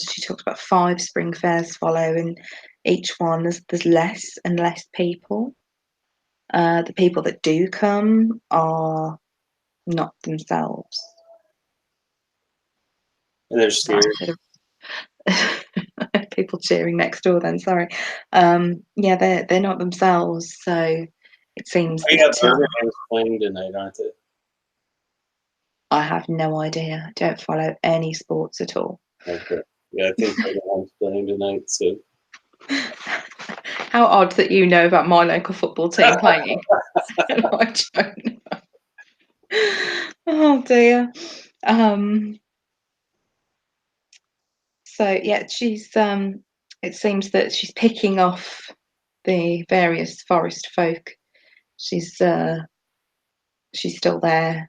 she talked about 5 spring fairs follow, and each one there's less and less people. The people that do come are not themselves. And they're scared. People cheering next door then, sorry. Yeah, they're not themselves, so it seems Yeah, that Birmingham's playing tonight, aren't they? I have no idea. I don't follow any sports at all. Okay. Yeah, I think Birmingham's playing tonight, so. How odd that you know about my local football team playing. I don't know. Oh dear. So yeah, she's it seems that she's picking off the various forest folk. She's still there.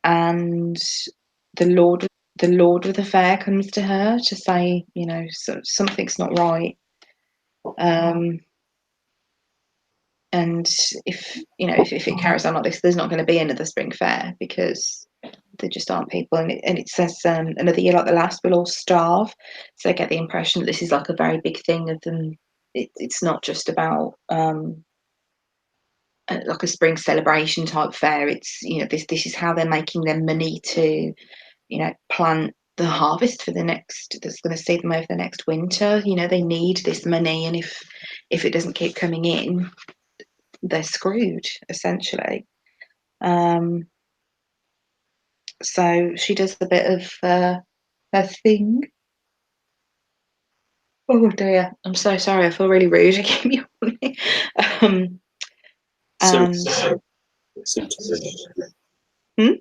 And the Lord of the Fair comes to her to say, something's not right. And if it carries on like this, there's not going to be another spring fair because there just aren't people. And it says another year like the last, we'll all starve. So I get the impression that this is like a very big thing of them. It's not just about like a spring celebration type fair. It's this is how they're making their money to plant the harvest for the next that's going to see them over the next winter. They need this money, and if it doesn't keep coming in, they're screwed essentially. So she does a bit of her thing. Oh dear, I'm so sorry. I feel really rude. I keep yawning. So, And so terribly. Hmm?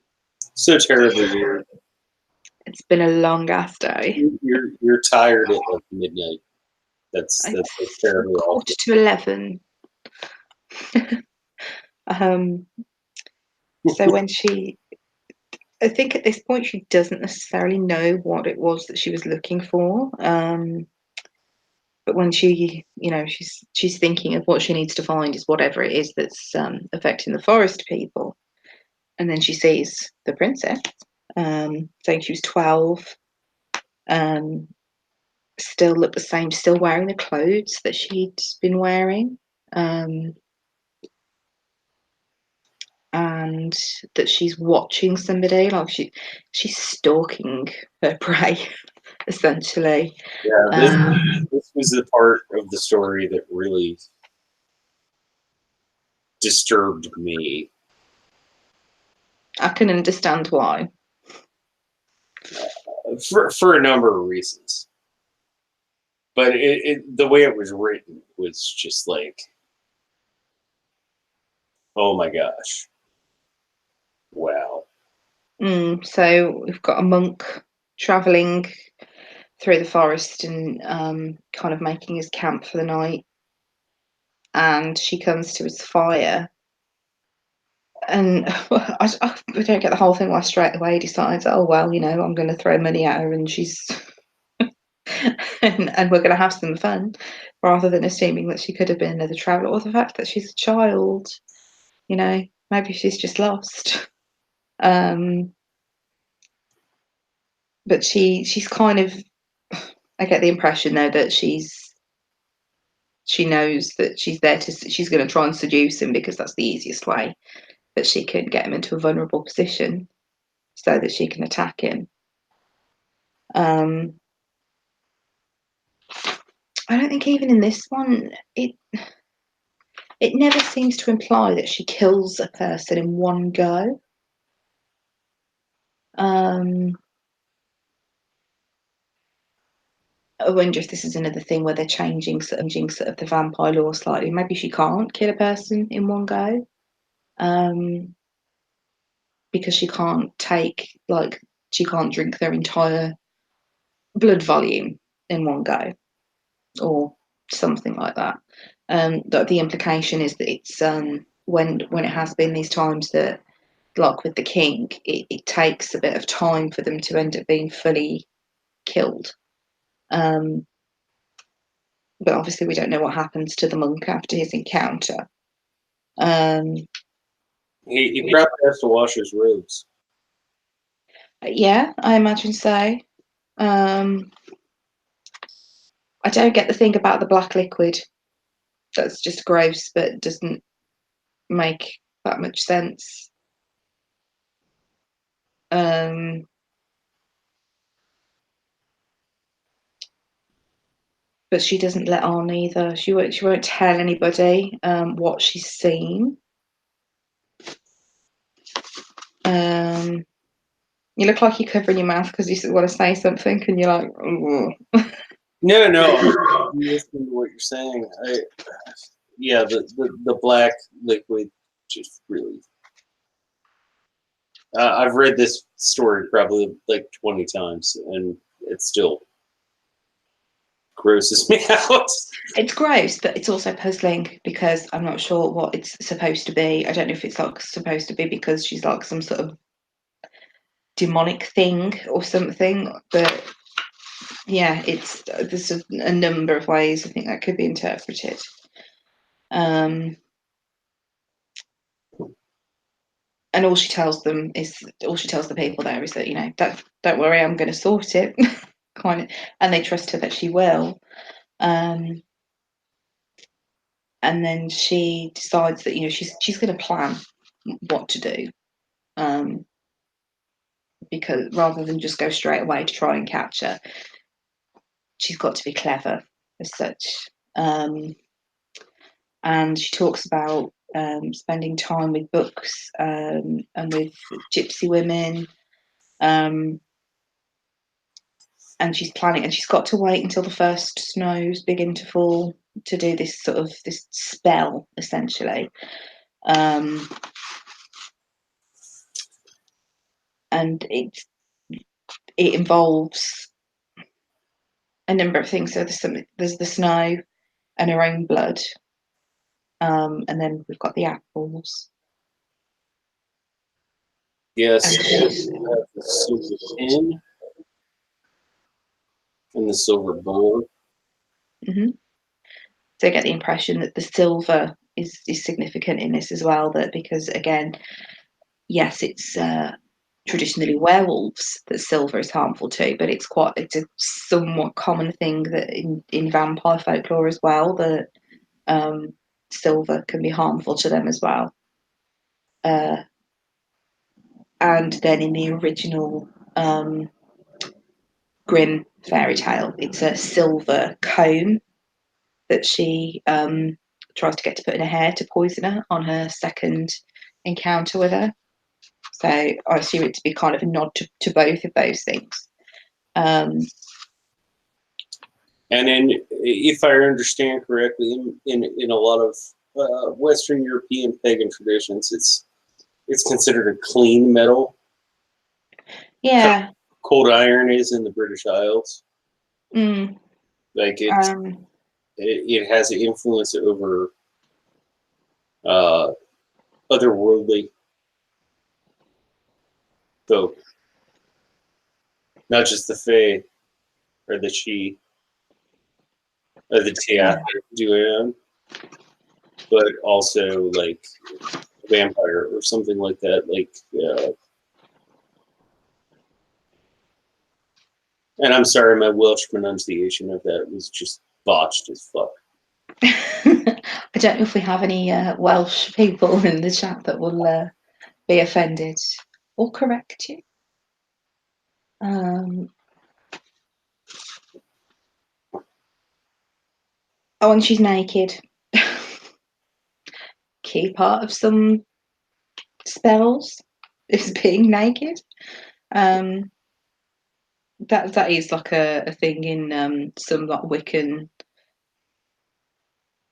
So terribly weird. It's been a long ass day. You're tired at like midnight. That's It's terribly awful. 11:15. So when I think at this point she doesn't necessarily know what it was that she was looking for. But when she's thinking of what she needs to find is whatever it is that's affecting the forest people. And then she sees the princess, saying she was 12, still looked the same, still wearing the clothes that she'd been wearing, and that she's watching somebody, like she's stalking her prey, essentially. Yeah, this was the part of the story that really disturbed me. I can understand why. For a number of reasons. But the way it was written was just like, oh my gosh. Wow. So we've got a monk traveling through the forest and kind of making his camp for the night. And she comes to his fire. And I don't get the whole thing why straight away he decides, oh, well, I'm going to throw money at her and she's. and we're going to have some fun, rather than assuming that she could have been another traveller, or the fact that she's a child. Maybe she's just lost. But she's kind of. I get the impression though that she knows that she's there she's going to try and seduce him because that's the easiest way that she can get him into a vulnerable position so that she can attack him. I don't think even in this one it never seems to imply that she kills a person in one go. I wonder if this is another thing where they're changing sort of the vampire law slightly. Maybe she can't kill a person in one go, because she can't drink their entire blood volume in one go, or something like that. The implication is that it's when it has been these times that like with the king, it takes a bit of time for them to end up being fully killed. But obviously we don't know what happens to the monk after his encounter. He probably has to wash his robes. Yeah, I imagine so. I don't get the thing about the black liquid. That's just gross, but doesn't make that much sense. But she doesn't let on either. She won't tell anybody what she's seen. You look like you're covering your mouth because you want to say something, and you're like, ugh. No, I'm listening to what you're saying. Yeah, the black liquid just really. I've read this story probably like 20 times, and it still grosses me out. It's gross, but it's also puzzling because I'm not sure what it's supposed to be. I don't know if it's like supposed to be because she's like some sort of demonic thing or something, but yeah, there's a number of ways I think that could be interpreted. And all she tells the people there is that, you know, don't worry, I'm going to sort it, kind of, and they trust her that she will. And then she decides that, you know, she's going to plan what to do, because rather than just go straight away to try and catch her, she's got to be clever as such. And she talks about spending time with books and with gypsy women. And she's planning, and she's got to wait until the first snows begin to fall to do this spell, essentially. And it involves a number of things. So there's the snow and her own blood, and then we've got the apples. Yes, the silver pin and the silver bowl. Mm-hmm. So I get the impression that the silver is significant in this as well. That because again, yes, it's traditionally werewolves that silver is harmful to, but it's a somewhat common thing that in vampire folklore as well, that silver can be harmful to them as well. And then in the original Grimm fairy tale, it's a silver comb that she tries to get to put in her hair to poison her on her second encounter with her. So I assume it to be kind of a nod to both of those things. And then, if I understand correctly, in a lot of Western European pagan traditions, it's considered a clean metal. Yeah. Cold iron is in the British Isles. Mm. Like it has an influence over otherworldly folk, not just the Fae or the She or the Tia Duan, but also like a vampire or something like that. Like, and I'm sorry, my Welsh pronunciation of that was just botched as fuck. I don't know if we have any Welsh people in the chat that will be offended or correct you. Oh, and she's naked. Key part of some spells is being naked. That is like a thing in some like Wiccan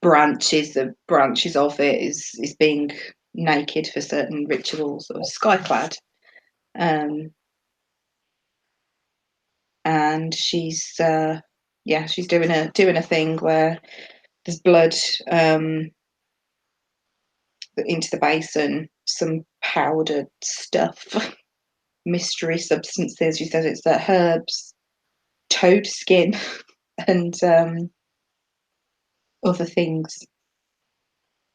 branches. The branches of it is being naked for certain rituals, or skyclad. And she's she's doing a thing where there's blood into the basin, some powdered stuff, mystery substances. She says it's herbs, toad skin, and other things.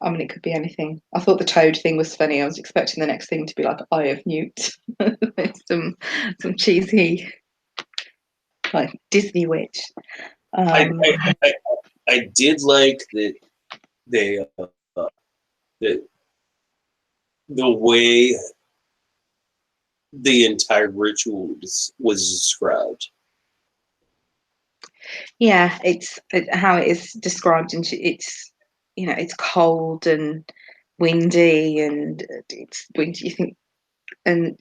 I mean, it could be anything. I thought the toad thing was funny. I was expecting the next thing to be like Eye of Newt, some cheesy, like Disney witch. I, I did like that they the way the entire ritual was described. Yeah, it's how it is described, and it's it's cold and windy, and it's windy. You think, and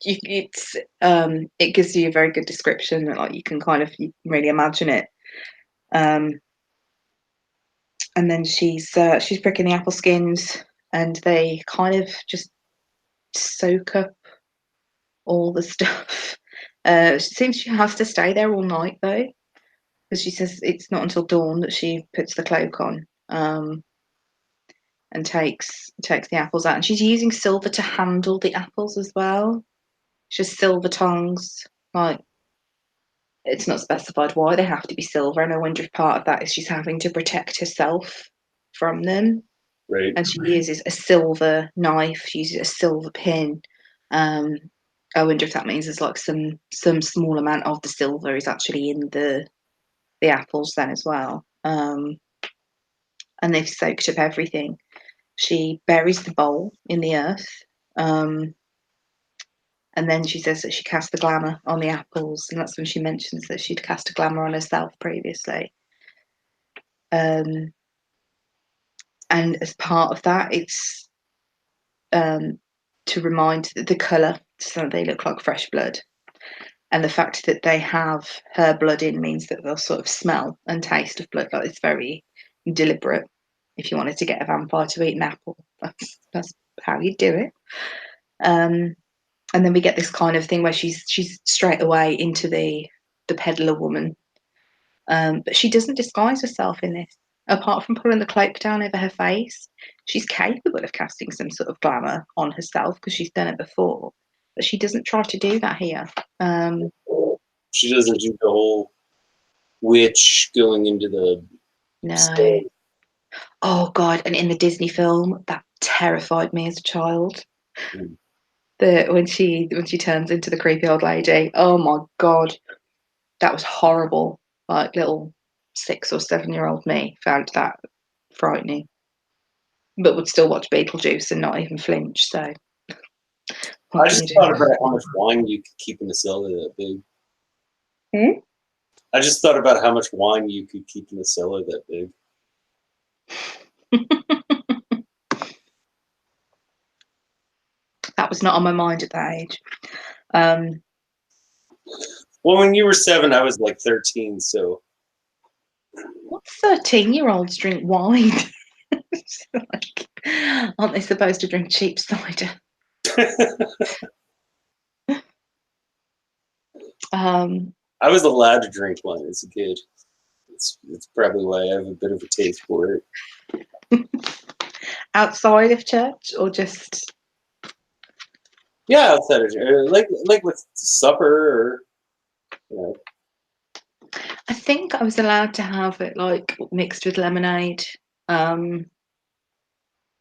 it gives you a very good description that like you can really imagine it. And then she's pricking the apple skins, and they kind of just soak up all the stuff. It seems she has to stay there all night though, because she says it's not until dawn that she puts the cloak on, and takes the apples out. And she's using silver to handle the apples as well. She has silver tongs. Like, it's not specified why they have to be silver, and I wonder if part of that is she's having to protect herself from them. Right. And she uses a silver knife. She uses a silver pin. I wonder if that means there's like some small amount of the silver is actually in the apples then as well. And they've soaked up everything. She buries the bowl in the earth. And then she says that she cast the glamour on the apples, and that's when she mentions that she'd cast a glamour on herself previously. And as part of that, it's to remind the colour, so they look like fresh blood. And the fact that they have her blood in means that they'll sort of smell and taste of blood. Like, it's very deliberate. If you wanted to get a vampire to eat an apple, that's how you do it. And then we get this kind of thing where she's straight away into the peddler woman. But she doesn't disguise herself in this. Apart from pulling the cloak down over her face, she's capable of casting some sort of glamour on herself because she's done it before. But she doesn't try to do that here. She doesn't do the whole witch going into the No. skull. Oh God! And in the Disney film, that terrified me as a child. Mm. When she turns into the creepy old lady. Oh my God, that was horrible. Like, little 6 or 7-year-old me found that frightening, but would still watch Beetlejuice and not even flinch. So I just thought about how much wine you could keep in a cellar that big. I just thought about how much wine you could keep in a cellar that big. That was not on my mind at that age. Well, when you were 7, I was like 13, so. What 13-year-olds drink wine? Like, aren't they supposed to drink cheap cider? I was allowed to drink wine as a kid. It's probably why I have a bit of a taste for it. Outside of church, or just? Yeah, outside of church, like with supper, or. I think I was allowed to have it like mixed with lemonade. This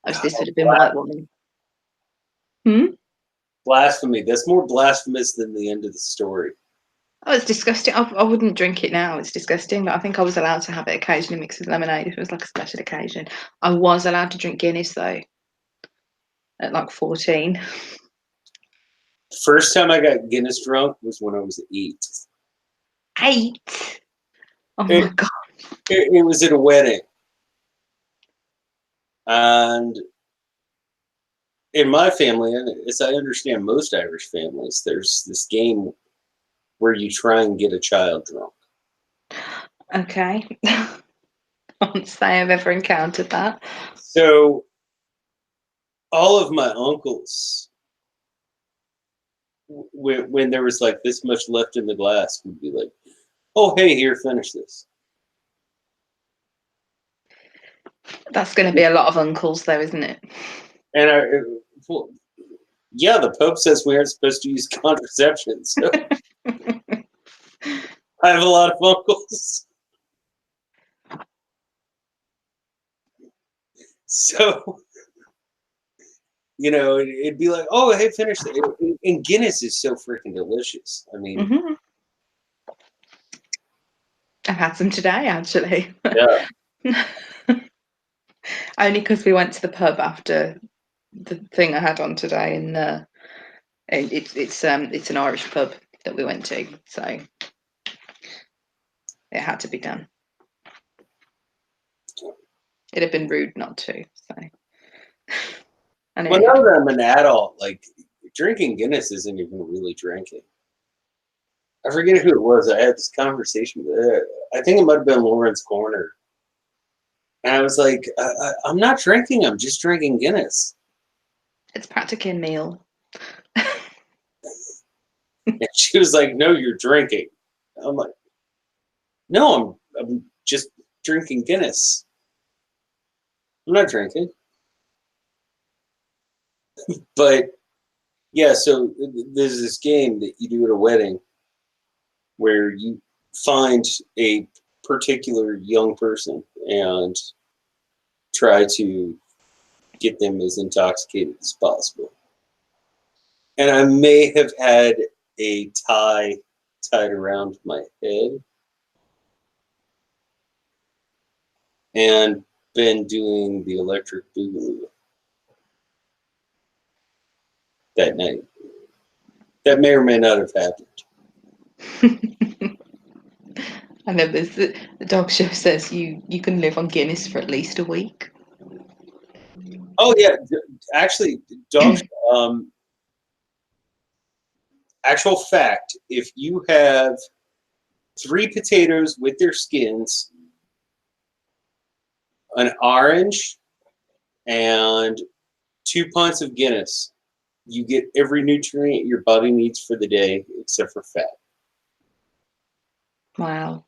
would have been white woman. Blasphemy. That's more blasphemous than the end of the story. Oh, it's disgusting. I wouldn't drink it now. It's disgusting. But I think I was allowed to have it occasionally mixed with lemonade if it was like a special occasion. I was allowed to drink Guinness though at like 14. First time I got Guinness drunk was when I was 8. 8? Oh my God. It was at a wedding. And in my family, and as I understand most Irish families, there's this game where you try and get a child drunk. Okay. I won't say I've ever encountered that. So all of my uncles, when there was like this much left in the glass, would be like, "Oh, hey, here, finish this." That's going to be a lot of uncles, though, isn't it? And well, yeah, the Pope says we aren't supposed to use contraception, so I have a lot of uncles. So, it'd be like, oh, hey, finish it. And Guinness is so freaking delicious. I mean, Mm-hmm. I've had some today, actually. yeah. Only because we went to the pub after the thing I had on today, and it's an Irish pub that we went to, so it had to be done. It'd have been rude not to. So, Well, now that I'm an adult, like drinking Guinness isn't even really drinking. I forget who it was. I had this conversation with. I think it might have been Lauren's Corner, and I was like, I'm not drinking. I'm just drinking Guinness. It's practically a meal. And she was like, no, you're drinking. I'm like, no, I'm just drinking Guinness. I'm not drinking. But yeah, so there's this game that you do at a wedding where you find a particular young person and try to get them as intoxicated as possible. And I may have had a tie tied around my head and been doing the electric boogaloo that night. That may or may not have happened. And then there's the dog show says you can live on Guinness for at least a week. Oh yeah, actually, dog. Actual fact: if you have 3 potatoes with their skins, an orange, and 2 pints of Guinness, you get every nutrient your body needs for the day except for fat. Wow.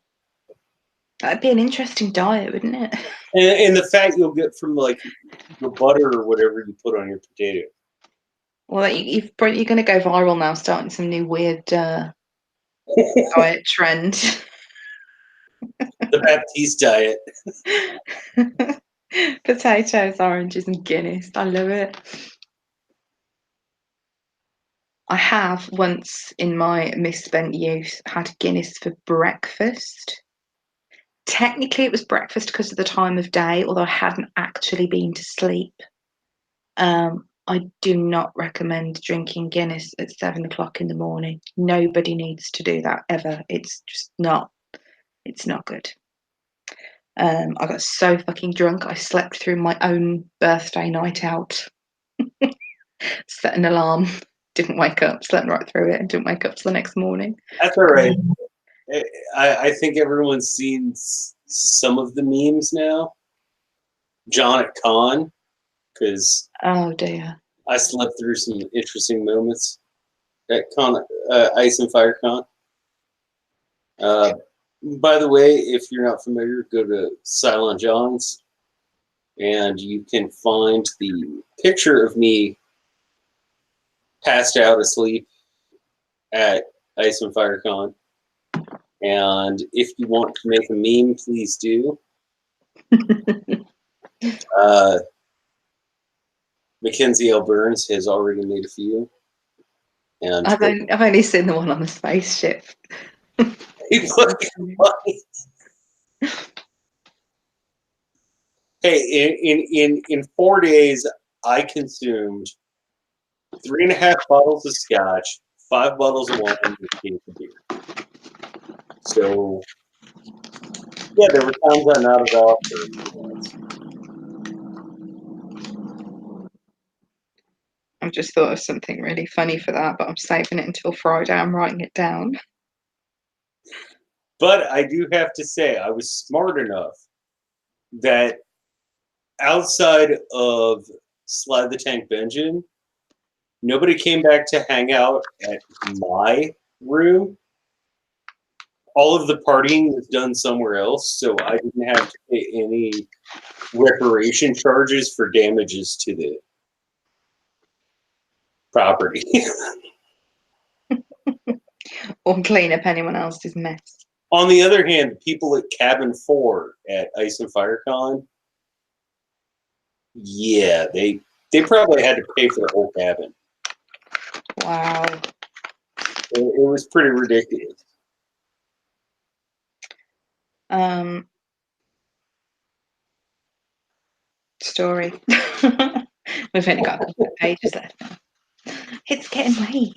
That'd be an interesting diet, wouldn't it? And the fat you'll get from like the butter or whatever you put on your potato. Well, you're going to go viral now, starting some new weird diet trend. The Baptiste diet. Potatoes, oranges, and Guinness. I love it. I have once in my misspent youth had Guinness for breakfast. Technically, it was breakfast because of the time of day, although I hadn't actually been to sleep. I do not recommend drinking Guinness at 7 o'clock in the morning. Nobody needs to do that ever. It's just not. It's not good. I got so fucking drunk, I slept through my own birthday night out. Set an alarm, didn't wake up, slept right through it, and didn't wake up till the next morning. That's all right. I think everyone's seen some of the memes now. John at Con, because Oh dear. I slept through some interesting moments at Con, Ice and Fire Con. By the way, if you're not familiar, go to Silent John's and you can find the picture of me passed out asleep at Ice and Fire Con. And if you want to make a meme, please do. Mackenzie L. Burns has already made a few. And I've only seen the one on the spaceship. he fucking funny. Hey, in 4 days, I consumed 3.5 bottles of scotch, 5 bottles of wine, and a case of beer. So, yeah, there were times I'm out of office. I've just thought of something really funny for that, but I'm saving it until Friday. I'm writing it down. But I do have to say, I was smart enough that outside of Slide the Tank Benjamin, nobody came back to hang out at my room. All of the partying was done somewhere else, so I didn't have to pay any reparation charges for damages to the property. Or clean up anyone else's mess. On the other hand, people at Cabin 4 at Ice and Fire Con, yeah, they probably had to pay for the whole cabin. Wow. It was pretty ridiculous. Story. We've only got a couple of pages left now. It's getting late.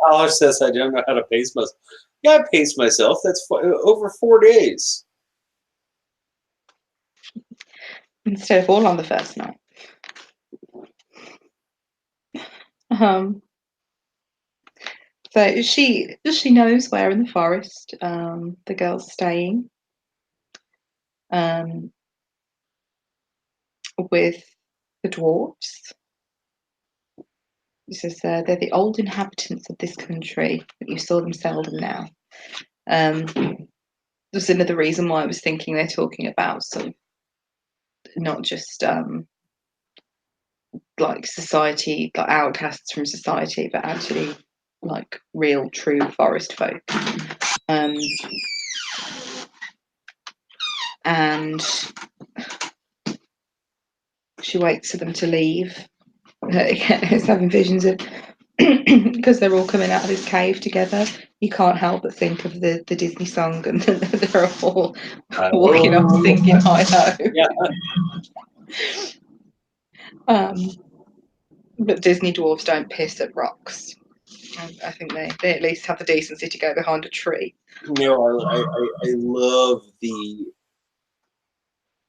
Holler says I don't know how to pace myself. Yeah, I pace myself. That's over 4 days. Instead of all on the first night. So she knows where in the forest the girl's staying. With the dwarves. It says they're the old inhabitants of this country, but you saw them seldom now. There's another reason why I was thinking they're talking about some, not just like society, like outcasts from society, but actually like real, true forest folk. And she waits for them to leave. It's having visions of, because they're all coming out of this cave together, you can't help but think of the Disney song, and they're all walking off singing hi-ho. Yeah. But Disney dwarves don't piss at rocks. I think they at least have the decency to go behind a tree. No, I love the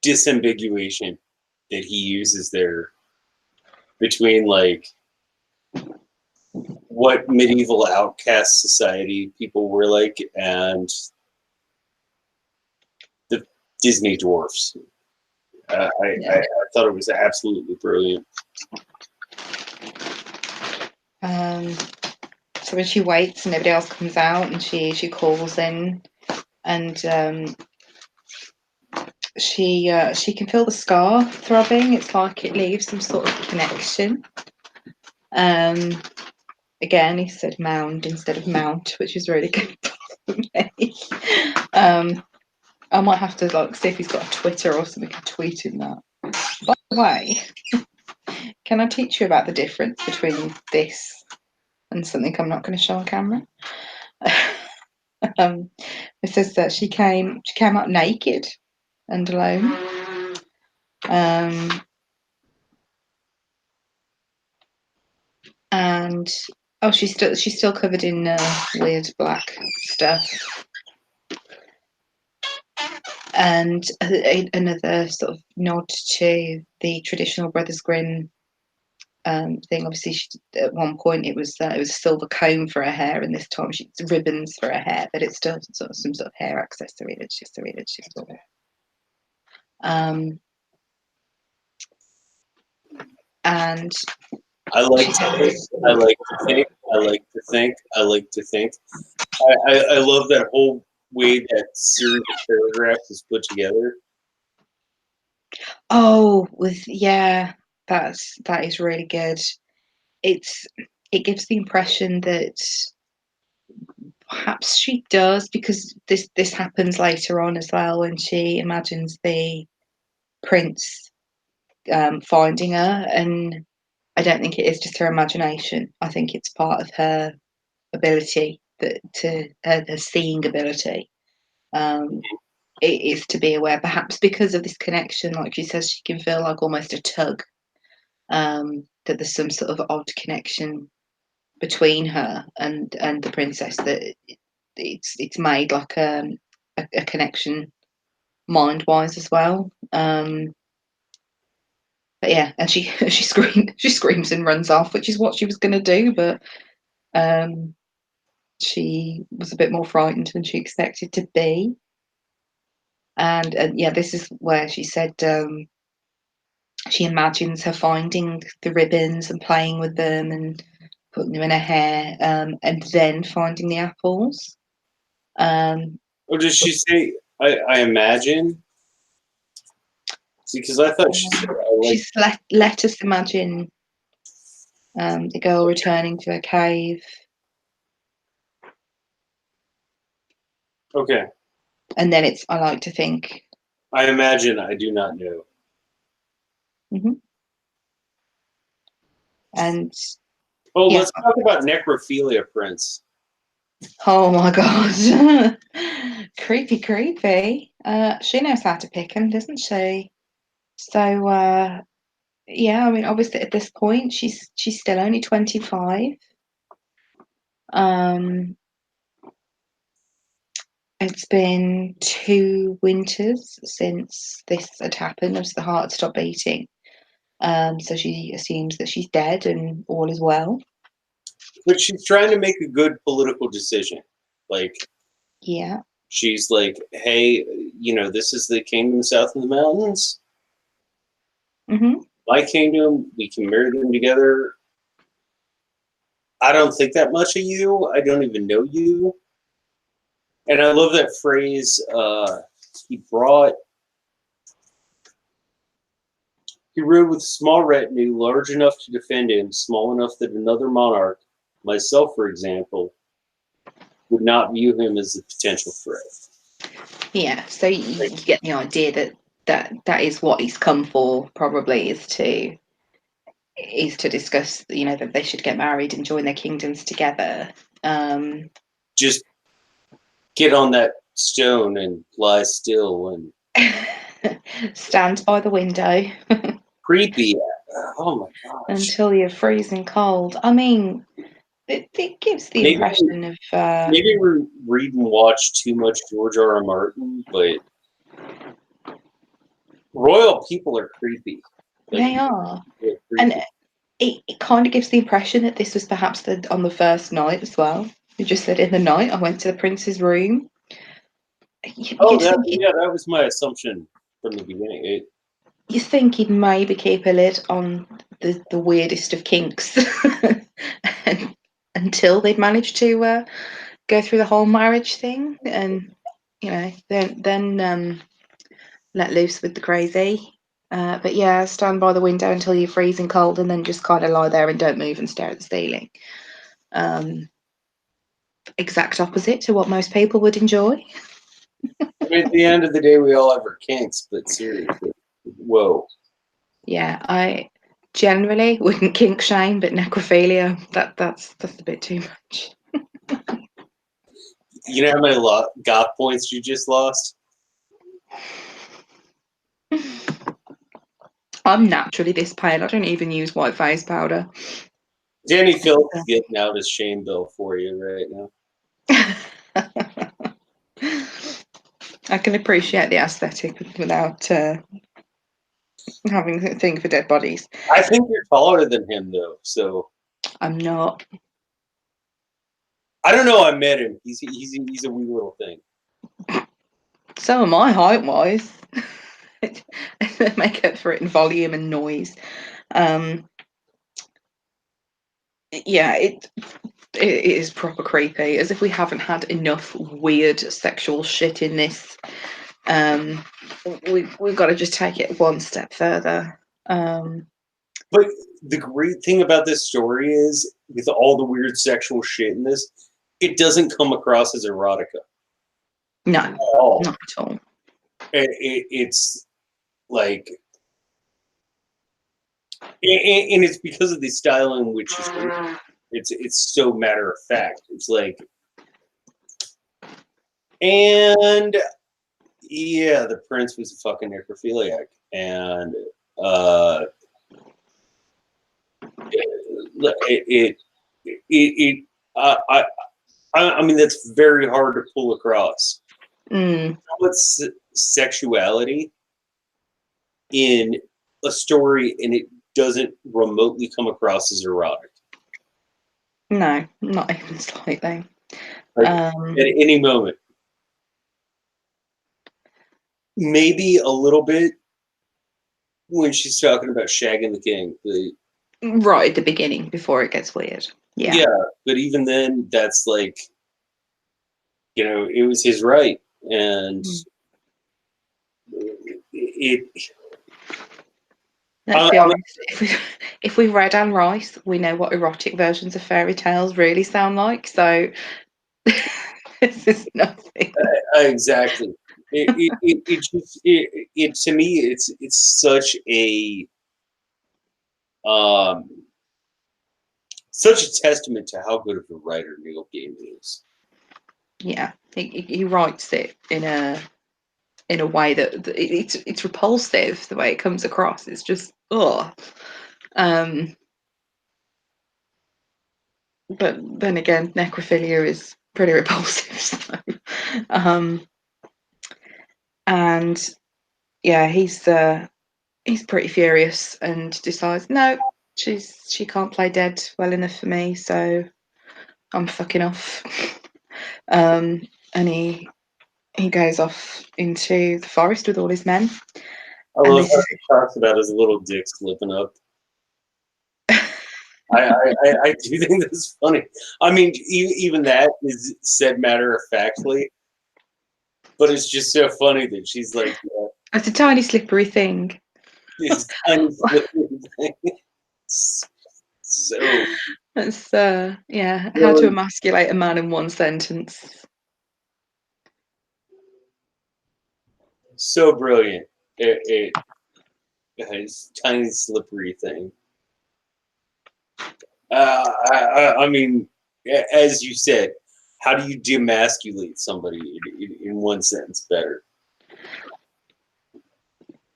disambiguation that he uses there between like what medieval outcast society people were like and the Disney dwarfs. I thought it was absolutely brilliant. So when she waits and nobody else comes out, and she calls in, and she can feel the scar throbbing. It's like it leaves some sort of connection. Again, he said mound instead of mount, which is really good for me. I might have to like see if he's got a Twitter or something to tweet him that. By the way, can I teach you about the difference between this and something I'm not going to show on camera? It says that she came out naked and alone. And she's still covered in weird black stuff. And another sort of nod to the traditional Brothers Grimm thing. Obviously, at one point it was a silver comb for her hair, and this time she's ribbons for her hair, but it's still sort of some sort of hair accessory that she's wore. And I like to think. I love that whole way that series of paragraphs is put together. Oh, that is really good. It gives the impression that perhaps she does, because this happens later on as well, when she imagines the prince finding her, and I don't think it is just her imagination. I think it's part of her ability, her seeing ability. It is to be aware, perhaps because of this connection, like she says, she can feel like almost a tug, that there's some sort of odd connection between her and the princess, that it's made like a connection mind-wise as well. But yeah, and she screams and runs off, which is what she was going to do, but she was a bit more frightened than she expected to be. And yeah, this is where she said she imagines her finding the ribbons and playing with them and putting them in her hair, and then finding the apples. Or does she say, I imagine? See, because I thought she said, she's let us imagine The girl returning to her cave. Okay. And then it's, I like to think. I imagine I do not know. Mhm. And Oh, yeah. let's talk about necrophilia, Prince. Oh my god. Creepy, creepy. She knows how to pick him, doesn't she? So yeah, I mean obviously at this point she's still only 25. It's been 2 winters since this had happened, as the heart stopped beating. So she assumes that she's dead and all is well. But she's trying to make a good political decision. Like, Yeah. she's like, hey, this is the kingdom south of the mountains. Mm-hmm. My kingdom, we can marry them together. I don't think that much of you. I don't even know you. And I love that phrase. He rode with a small retinue, large enough to defend him, small enough that another monarch, myself for example, would not view him as a potential threat. Yeah. So you get the idea that is what he's come for. Probably is to discuss, that they should get married and join their kingdoms together. Just get on that stone and lie still and Stand by the window creepy. Oh my gosh. until you're freezing cold. I mean, it gives the impression of maybe we read and watch too much George R.R. Martin, but royal people are creepy. they are, Creepy. and it kind of gives the impression that this was perhaps on the first night as well. You just said in the night I went to the prince's room. That was my assumption from the beginning. You think he'd maybe keep a lid on the weirdest of kinks until they'd managed to go through the whole marriage thing, and then let loose with the crazy. But yeah, stand by the window until you're freezing cold, and then just kind of lie there and don't move and stare at the ceiling. Exact opposite to what most people would enjoy. I mean, at the end of the day, we all have our kinks, but seriously, whoa. Yeah, I generally wouldn't kink shame, but necrophilia, that's a bit too much. You know how many goth points you just lost? I'm naturally this pale. I don't even use white face powder. Danny Phillips is getting out his shame bill for you right now. I can appreciate the aesthetic without having a thing for dead bodies. I think you're taller than him, though, so I'm not. I don't know. I met him. He's a wee little thing. So am I, height-wise. Make up for it in volume and noise. Yeah, it is proper creepy. As if we haven't had enough weird sexual shit in this. We've got to just take it one step further. But the great thing about this story is, with all the weird sexual shit in this, it doesn't come across as erotica. No, At all. not at all. It's like, and it's because of the style in which it's so matter of fact. It's like, and yeah, the prince was a fucking necrophiliac, and I mean, that's very hard to pull across. What's sexuality in a story, and it doesn't remotely come across as erotic. No, not even slightly. Like, at any moment. Maybe a little bit when she's talking about shagging the king. Right at the beginning, before it gets weird. Yeah, but even then, that's like, it was his right, and it Let's be honest. If we've read Anne Rice, we know what erotic versions of fairy tales really sound like. So this is nothing. Exactly. It to me it's um such a testament to how good of a writer Neil Gaiman is. Yeah, he writes it in a way that it's repulsive the way it comes across. It's just um but then again, necrophilia is pretty repulsive. So, and yeah, he's pretty furious and decides no, she can't play dead well enough for me, so I'm fucking off. And he goes off into the forest with all his men. I And love this how is he talks about his little dick slipping up. I do think that's funny. I mean, even that is said matter of factly, but it's just so funny that she's like, yeah, it's a tiny slippery thing. this tiny slippery thing. So That's yeah, how to really, emasculate a man in one sentence. so brilliant. His tiny slippery thing. I mean, as you said, how do you demasculate somebody in one sentence better?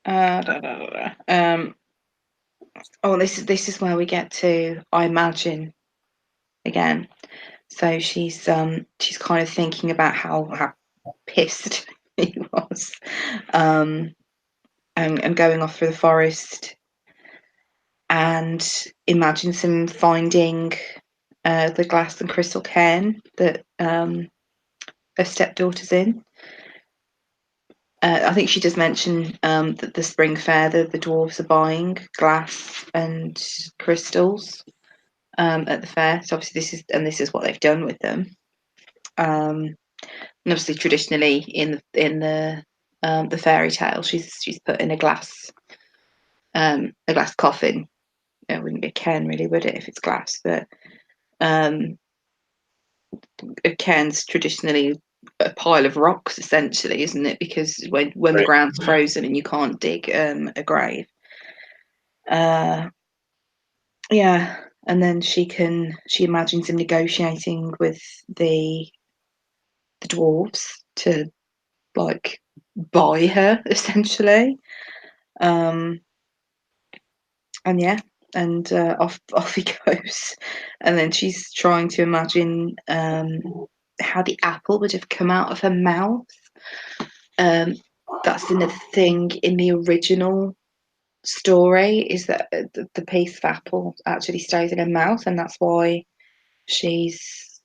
Da, da, da, da. Oh, this is where we get to I imagine again. So she's kind of thinking about how pissed he was, um, and going off through the forest, and imagines him finding the glass and crystal cairn that her stepdaughter's in. I think she does mention that the spring fair, the dwarves are buying glass and crystals at the fair. So obviously this is what they've done with them. And obviously traditionally in the fairy tale, she's put in a glass coffin. It wouldn't be a cairn really, would it, if it's glass? But a cairn's traditionally a pile of rocks, essentially, isn't it? Because when the Right. ground's frozen and you can't dig a grave. Yeah, and then she imagines him negotiating with the dwarves to like buy her essentially. Um, and yeah, and off he goes. And then she's trying to imagine how the apple would have come out of her mouth. Um, that's another thing in the original story is that the piece of apple actually stays in her mouth, and that's why she's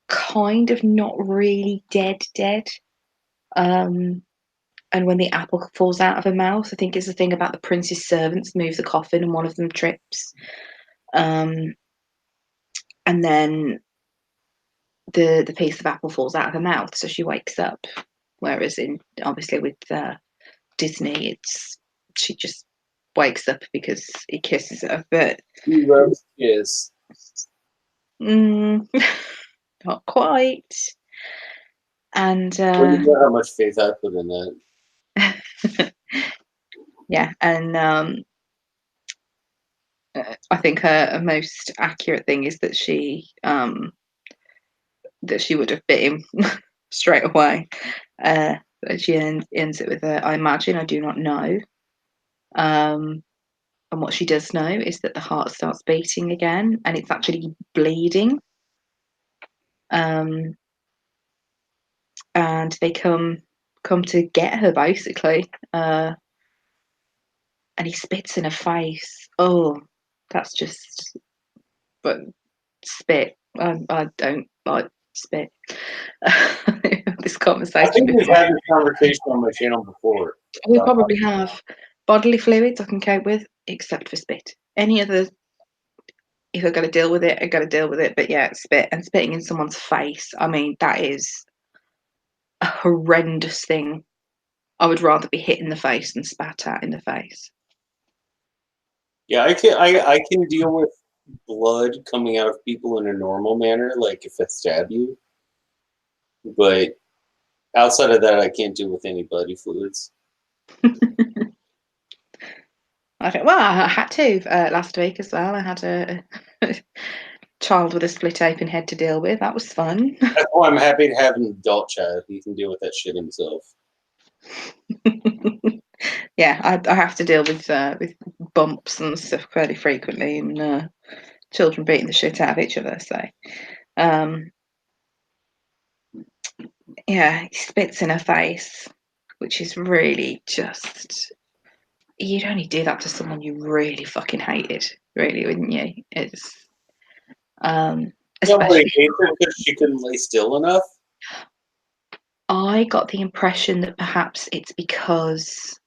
kind of not really dead. Um, and when the apple falls out of her mouth, I think it's the thing about the prince's servants move the coffin and one of them trips. Um, and then the piece of apple falls out of her mouth, so she wakes up. Whereas in obviously with Disney, it's she just wakes up because he kisses her. But He loves kiss. mm, not quite. And Well, you know how much faith I put in that. yeah, and I think her most accurate thing is that she would have bit him straight away. But she ends it with a, I imagine, I do not know. Um, and what she does know is that the heart starts beating again, and it's actually bleeding. Um, and they come to get her basically. And he spits in her face. Oh, that's just but spit. I don't like spit. This I conversation think we've before. had this conversation on my channel before. We probably have. Bodily fluids I can cope with, except for spit. Any other, if I've got to deal with it, I've got to deal with it. But yeah, spit and spitting in someone's face. I mean, that is a horrendous thing. I would rather be hit in the face than spat at in the face. Yeah, I can deal with blood coming out of people in a normal manner, like if I stab you. But outside of that, I can't deal with any bloody fluids. Well, I had to last week as well. I had a child with a split open head to deal with. That was fun. That's why I'm happy to have an adult child. He can deal with that shit himself. Yeah, I have to deal with bumps and stuff fairly frequently, and children beating the shit out of each other. So, um, yeah, he spits in her face, which is really just. You'd only do that to someone you really fucking hated, really, wouldn't you? It's Nobody especially. hates her because she couldn't lay still enough. I got the impression that perhaps it's because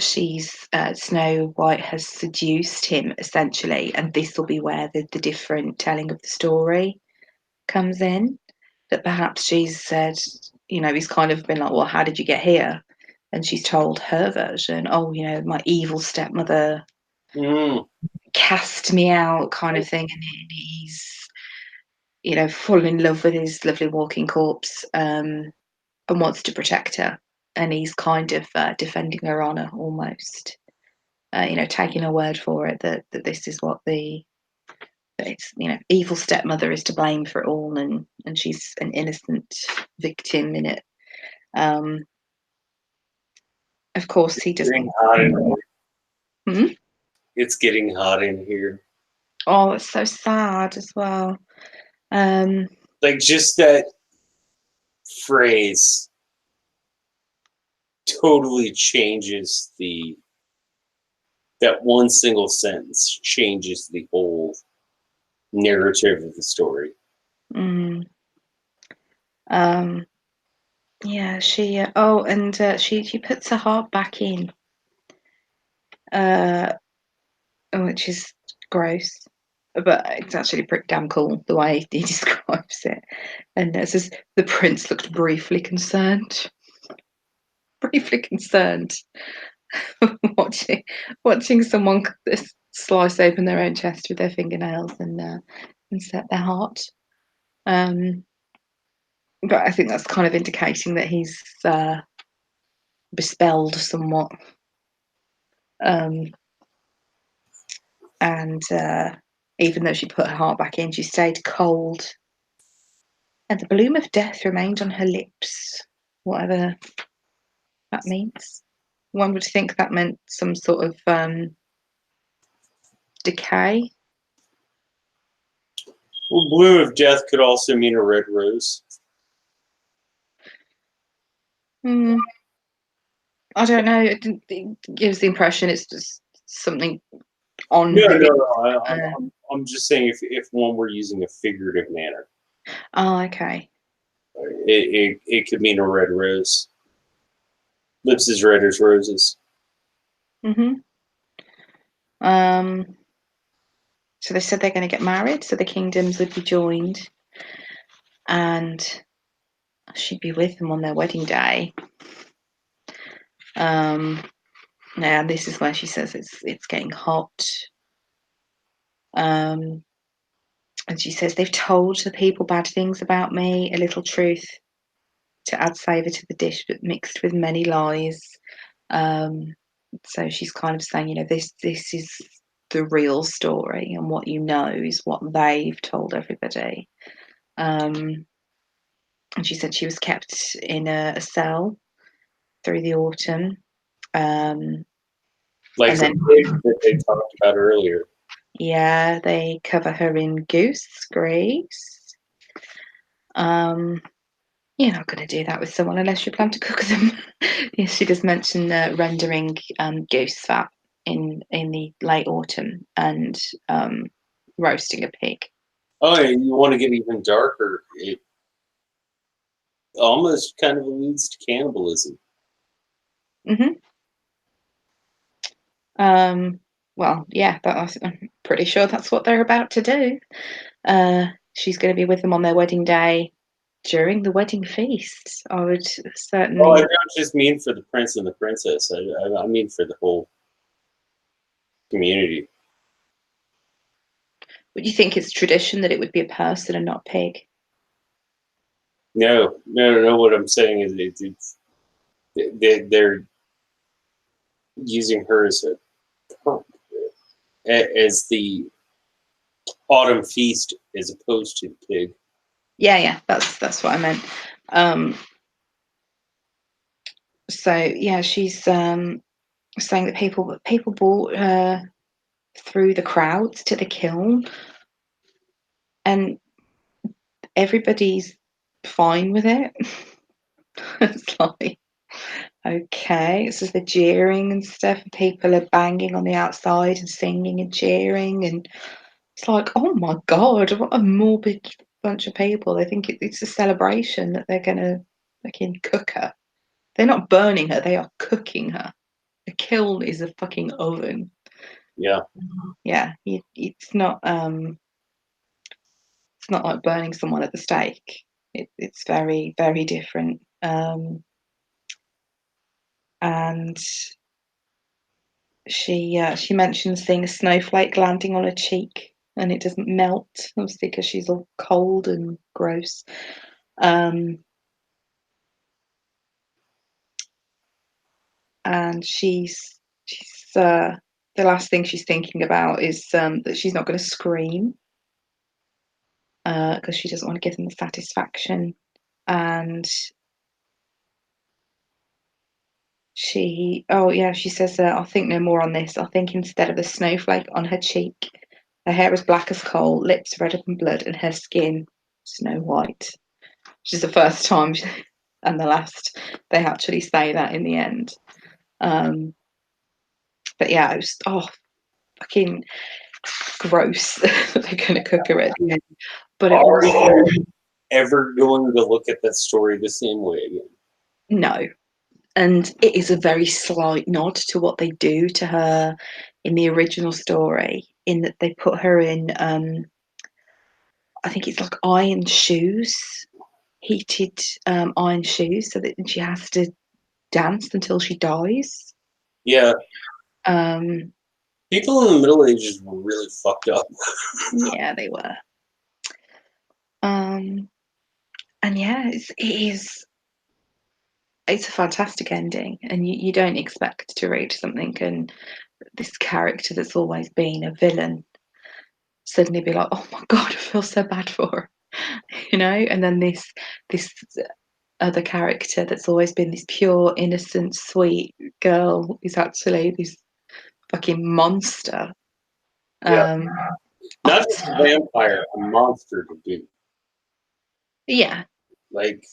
Snow White has seduced him essentially, and this will be where the different telling of the story comes in. That perhaps she's said, he's kind of been like, well, how did you get here? And she's told her version, oh, my evil stepmother Mm. cast me out, kind of thing, and he's, fallen in love with his lovely walking corpse, and wants to protect her, and he's kind of defending her honor almost. Taking her word for it that this is what that it's evil stepmother is to blame for it all, and she's an innocent victim in it. Um, of course, he Getting doesn't. hot in here. Hmm? It's getting hot in here. Oh, it's so sad as well. Um, Like just that phrase totally changes that one single sentence changes the whole narrative of the story. mm, um, yeah, she puts her heart back in, uh, which is gross, but it's actually pretty damn cool the way he describes it. And it says the prince looked briefly concerned. Briefly concerned. watching someone slice open their own chest with their fingernails and set their heart. Um, but I think that's kind of indicating that he's bespelled somewhat. Um, and even though she put her heart back in, she stayed cold. And the bloom of death remained on her lips, whatever that means. One would think that meant some sort of decay. Well, bloom of death could also mean a red rose. Hmm. I don't know. It gives the impression it's just something on No, her no, lips. no. Uh, I'm just saying if one were using a figurative manner, oh, okay. it could mean a red rose. Lips as red as roses. Mhm. Um. So they said they're going to get married, so the kingdoms would be joined, and she'd be with them on their wedding day. Um. Now this is where she says it's getting hot. Um. And she says they've told the people bad things about me, a little truth to add savour to the dish, but mixed with many lies. Um, so she's kind of saying, this is the real story, and what you know is what they've told everybody. And she said she was kept in a cell through the autumn. Like And the then, pig that they talked about earlier. yeah, they cover her in goose grease. Um, You're not going to do that with someone unless you plan to cook them. Yes, she does mention rendering goose fat in the late autumn and roasting a pig. Oh, and you want to get even darker? It almost kind of alludes to cannibalism. Hmm. Um, well, yeah, I'm pretty sure that's what they're about to do. She's going to be with them on their wedding day during the wedding feast. I would Oh, I certainly. don't just mean for the prince and the princess. I mean for the whole community. But you think it's tradition that it would be a person and not a pig? No. What I'm saying is they're using her as as the autumn feast as opposed to the pig. Yeah, that's what I meant. So yeah, she's saying that people brought her through the crowds to the kiln, and everybody's fine with it. It's like, okay, so the jeering and stuff. People are banging on the outside and singing and cheering, and it's like, oh my god, what a morbid bunch of people. They think it's a celebration that they're gonna fucking cook her. They're not burning her; they are cooking her. A kiln is a fucking oven. Yeah. Yeah, it's not. It's not like burning someone at the stake. It's very, very different. And she mentions seeing a snowflake landing on her cheek and it doesn't melt, obviously because she's all cold and gross. And she's the last thing she's thinking about is that she's not going to scream because she doesn't want to give them the satisfaction. And she says, I'll think no more on this. I'll think instead of a snowflake on her cheek. Her hair is black as coal, lips redder than blood, and her skin snow white. Which is the first time and the last they actually say that in the end. But yeah, it was fucking gross that they're gonna cook her at the end. But it Are was you ever going to look at that story the same way again? no. And it is a very slight nod to what they do to her in the original story, in that they put her in I think it's like iron shoes, heated iron shoes, so that she has to dance until she dies. Yeah. Um, People in the Middle Ages were really fucked up. yeah, they were. And yeah, it's a fantastic ending, and you don't expect to read something and this character that's always been a villain suddenly be like, oh my god, I feel so bad for her, and then this other character that's always been this pure, innocent, sweet girl is actually this fucking monster. Yeah. Um, Not just a vampire, a monster to boot. yeah, Like,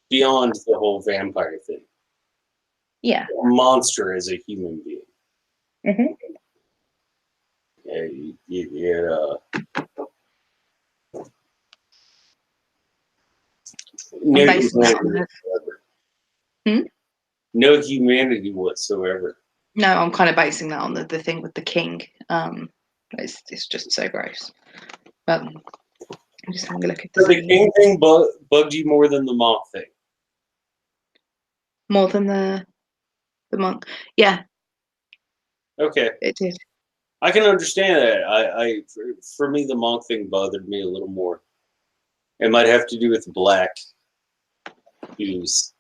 beyond the whole vampire thing. yeah. A monster as a human being. Mm-hmm. I'm No basing that on humanity the. whatsoever. Hmm? No humanity whatsoever. No, I'm kind of basing that on the thing with the king. It's just so gross. But I'm just having a look at So the the king thing bugged you more than the moth thing. more than the monk. Yeah, Okay, it did. I can understand that. For me, the monk thing bothered me a little more. It might have to do with black hues.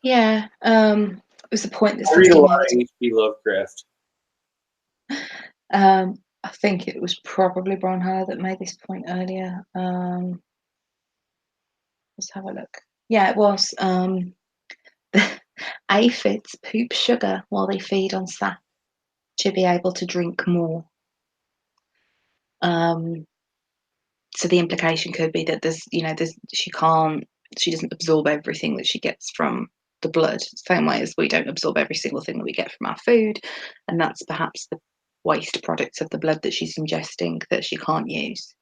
Yeah. It was the point that I read a somebody lot made. of H.P. Lovecraft. I think it was probably Bronha that made this point earlier. Let's have a look. Yeah, it was. Aphids poop sugar while they feed on sap to be able to drink more. So the implication could be that she doesn't absorb everything that she gets from the blood, same way as we don't absorb every single thing that we get from our food, and that's perhaps the waste products of the blood that she's ingesting that she can't use,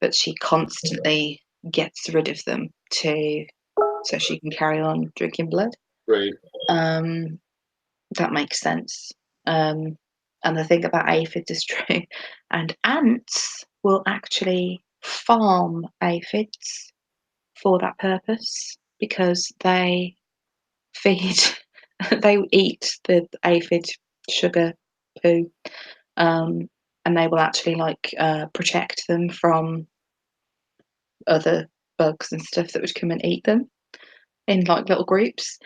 but she constantly gets rid of them so she can carry on drinking blood. Right. That makes sense. And the thing about aphids is true. And ants will actually farm aphids for that purpose because they feed, they eat the aphid sugar poo. and they will actually like protect them from other bugs and stuff that would come and eat them in like little groups.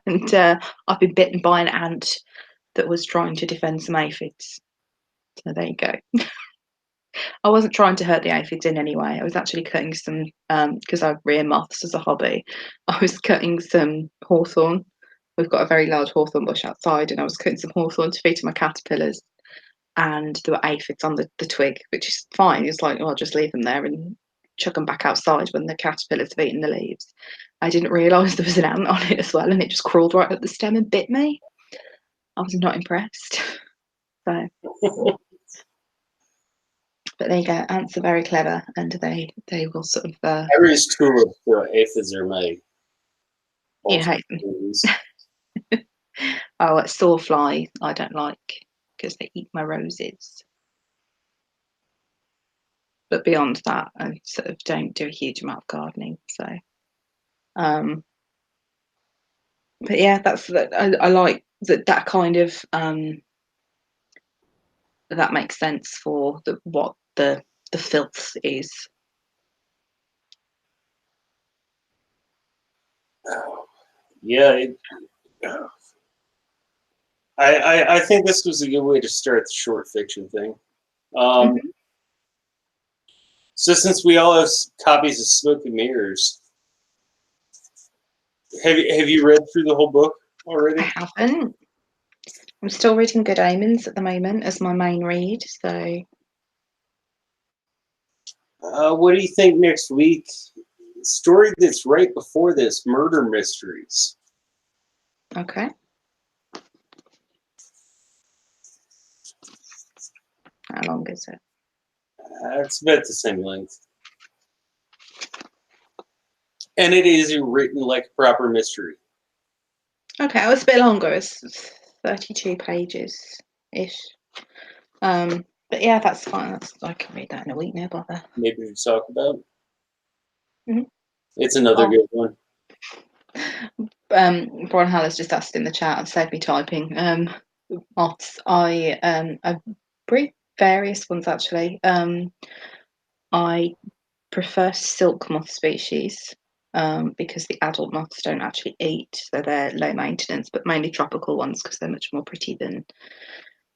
And I've been bitten by an ant that was trying to defend some aphids. So there you go. I wasn't trying to hurt the aphids in any way. I was actually cutting some, because I rear moths as a hobby. I was cutting some hawthorn. We've got a very large hawthorn bush outside, and I was cutting some hawthorn to feed to my caterpillars. And there were aphids on the twig, which is fine. It's like, oh, I'll just leave them there and chuck them back outside when the caterpillars have eaten the leaves. I didn't realise there was an ant on it as well, and it just crawled right up the stem and bit me. I was not impressed. So, but there you go. Ants are very clever, and they will sort of. Harry's tulip, aphids are my You hate them. Oh, sawfly I don't like because they eat my roses. But beyond that, I sort of don't do a huge amount of gardening. So, but yeah, that's I like that kind of that makes sense for what the filth is. Yeah, I think this was a good way to start the short fiction thing. Mhm. So since we all have copies of Smoke and Mirrors, have you read through the whole book already? I haven't. I'm still reading Good Omens at the moment as my main read. So, What do you think next week? Story that's right before this, Murder Mysteries. okay. How long is it? It's about the same length. And it is written like a proper mystery. Okay, well, it's a bit longer. It's 32 pages ish. But yeah, that's fine. I can read that in a week, no bother. Maybe we talk about. Mhm. It's another good one. Brian Haller's just asked in the chat and saved me typing. Moths. I breed various ones actually. I prefer silk moth species because the adult moths don't actually eat, so they're low maintenance, but mainly tropical ones because they're much more pretty than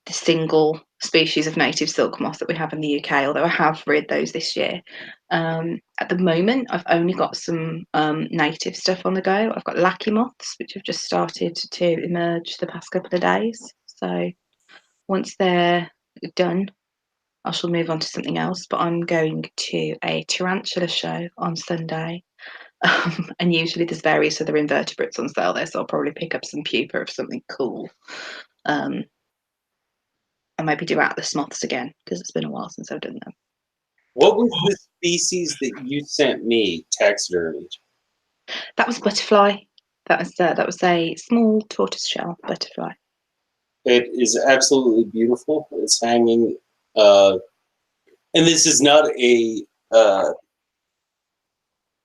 the single species of native silk moth that we have in the UK, although I have reared those this year. At the moment, I've only got some native stuff on the go. I've got lackey moths, which have just started to emerge the past couple of days. So once they're done, I shall move on to something else. But I'm going to a tarantula show on Sunday. And usually there's various other invertebrates on sale there, so I'll probably pick up some pupa of something cool. And maybe do Atlas moths again because it's been a while since I've done them. What was the species that you sent me taxidermied? That was butterfly. That was a small tortoiseshell butterfly. It is absolutely beautiful. It's hanging, and this is not an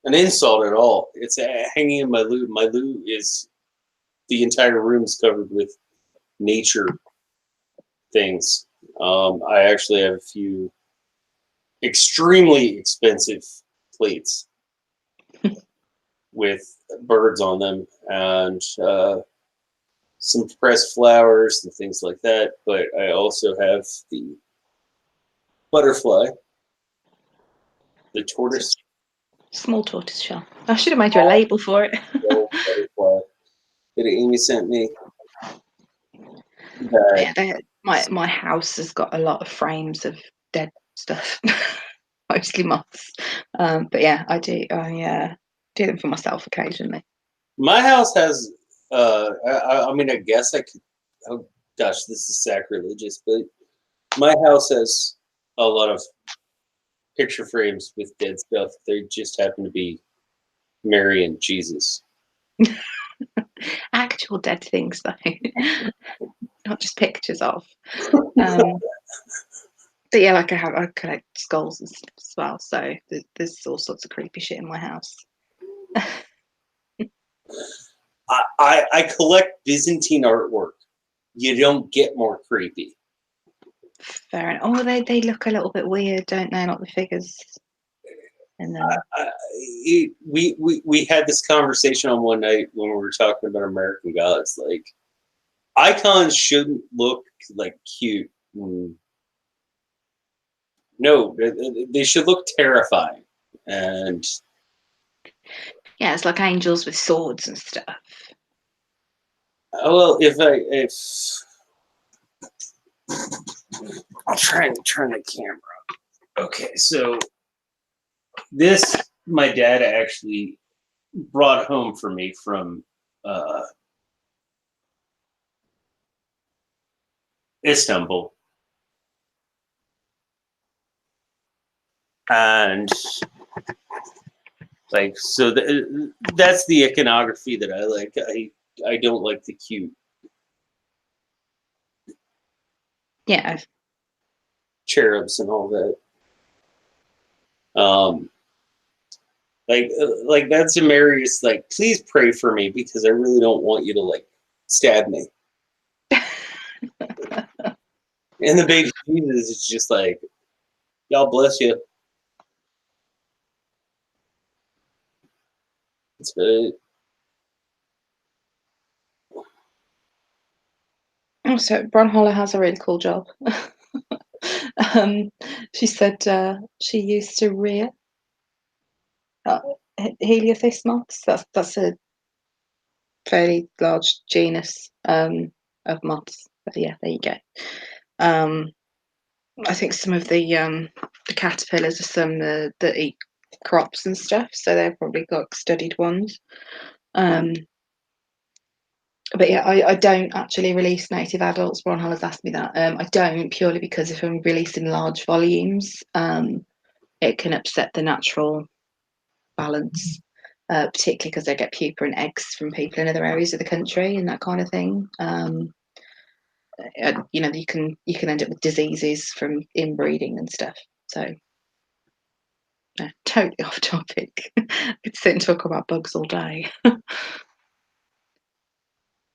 insult at all. It's hanging in my loo. My loo is the entire room is covered with nature things. I actually have a few extremely expensive plates with birds on them and some pressed flowers and things like that. But I also have the butterfly, the tortoise. Small tortoiseshell. I should have made you a label for it. Butterfly that Amy sent me. Yeah, my house has got a lot of frames of dead stuff, mostly moths. But yeah, I do do them for myself occasionally. My house has. I mean, I guess I could. Oh gosh, this is sacrilegious, but my house has a lot of picture frames with dead stuff. They just happen to be Mary and Jesus. Actual dead things, though, not just pictures of. But yeah, like I collect skulls and stuff as well. So there's all sorts of creepy shit in my house. I collect Byzantine artwork. You don't get more creepy. Fair enough. Oh, they look a little bit weird, don't they? Like the figures in them. We had this conversation on one night when we were talking about American Gods. Like, icons shouldn't look like cute. No, they should look terrifying. And yeah, it's like angels with swords and stuff. well, if I'll try and turn the camera. Okay, so this my dad actually brought home for me from Istanbul, and like so that's the iconography that I like. I don't like the cute Yeah. cherubs and all that. Like that's Amarius. Like, please pray for me because I really don't want you to like stab me. And the baby Jesus is just like, y'all bless you. It's good. So Bronholler has a really cool job. She said she used to rear Heliothyst moths. That's a fairly large genus of moths. But yeah, there you go. I think some of the caterpillars are some that eat crops and stuff, so they've probably got studied ones. But yeah, I don't actually release native adults. Bronhall has asked me that. I don't, purely because if I'm releasing large volumes, it can upset the natural balance, particularly because they get pupa and eggs from people in other areas of the country and that kind of thing. You know, you can end up with diseases from inbreeding and stuff. So, totally off topic. I could sit and talk about bugs all day.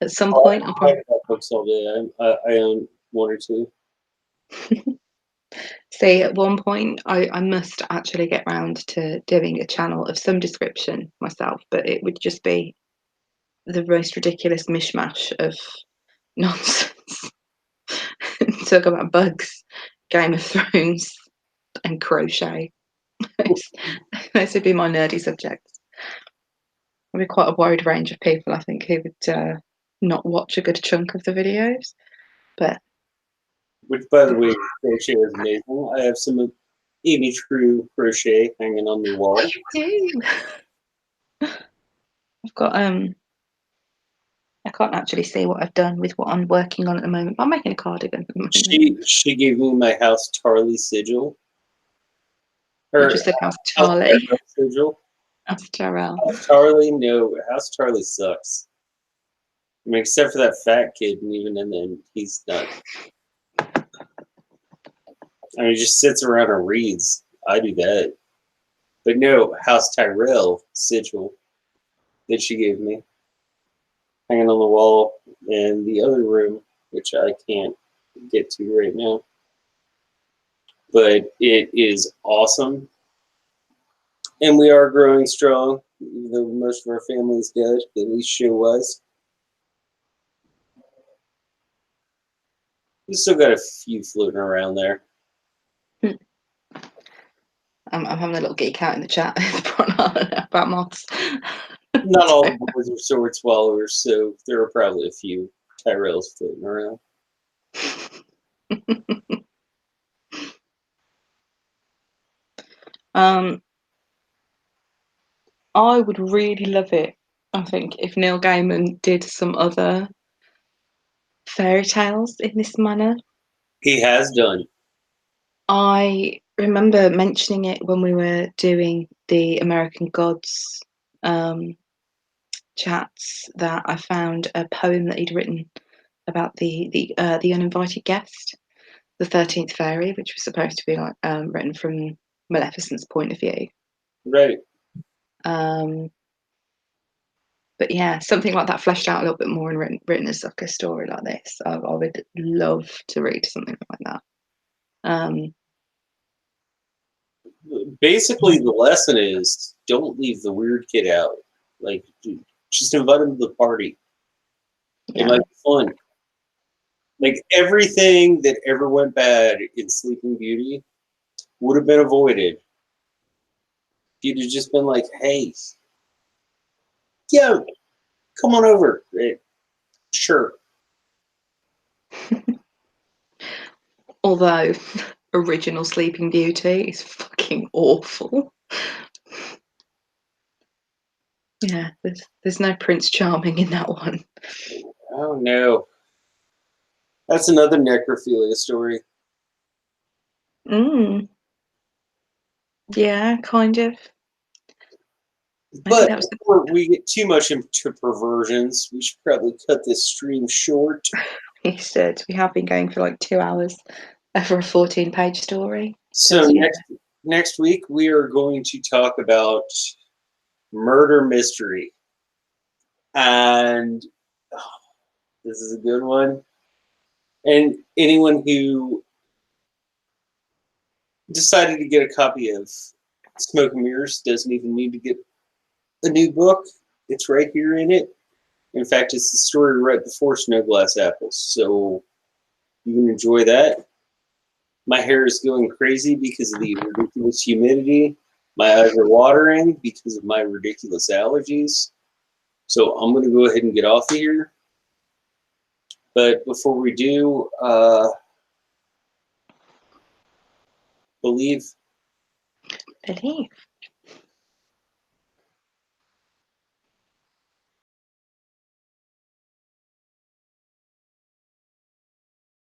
At some point, I'll I probably like about books all day. I own one or two. see at one point I must actually get round to doing a channel of some description myself, but it would just be the most ridiculous mishmash of nonsense. Talk about bugs, Game of Thrones, and crochet. Those would be my nerdy subjects. There'll be quite a wide range of people, I think, who would not watch a good chunk of the videos. But Which, by the way, crochet is amazing. I have some of Amy True crochet hanging on the wall. you do. I've got I can't actually see what I've done with what I'm working on at the moment. But I'm making a cardigan at the moment. She gave me my House Tarly sigil. You Her just said House House Charlie. Tyrell sigil. House Tyrell. House Tarly, no. House Tarly sucks. I mean, except for that fat kid, and even then, he's not. I mean, he just sits around and reads. I do that. But no, House Tyrell sigil that she gave me, hanging on the wall in the other room, which I can't get to right now. But it is awesome. And we are growing strong, even though most of our family is dead, at least she was. We still got a few floating around there. I'm having a little geek out in the chat about moths. Not all the boys are sword swallowers, so there are probably a few Tyrells floating around. I would really love it, I think, if Neil Gaiman did some other fairy tales in this manner. He has done. I remember mentioning it when we were doing the American Gods chats, that I found a poem that he'd written about the uninvited guest, the 13th fairy, which was supposed to be like written from Maleficent's point of view. Right. But yeah, something like that fleshed out a little bit more and written as like a story like this. I would love to read something like that. Basically, the lesson is don't leave the weird kid out. Like, just invite him to the party. It might be fun. Like, everything that ever went bad in Sleeping Beauty would have been avoided if you'd have just been like, hey, yo, come on over. Sure. Although original Sleeping Beauty is fucking awful. Yeah, there's no Prince Charming in that one. Oh no. That's another necrophilia story. Yeah, kind of. But before we get too much into perversions, we should probably cut this stream short. He said we have been going for like 2 hours over a 14-page story. So next week we are going to talk about murder mystery. And this is a good one. And anyone who decided to get a copy of Smoke and Mirrors doesn't even need to get a new book. It's right here in it. In fact, it's the story right before Snow Glass Apples. So you can enjoy that. My hair is going crazy because of the ridiculous humidity. My eyes are watering because of my ridiculous allergies. So I'm going to go ahead and get off of here. But before we do, believe.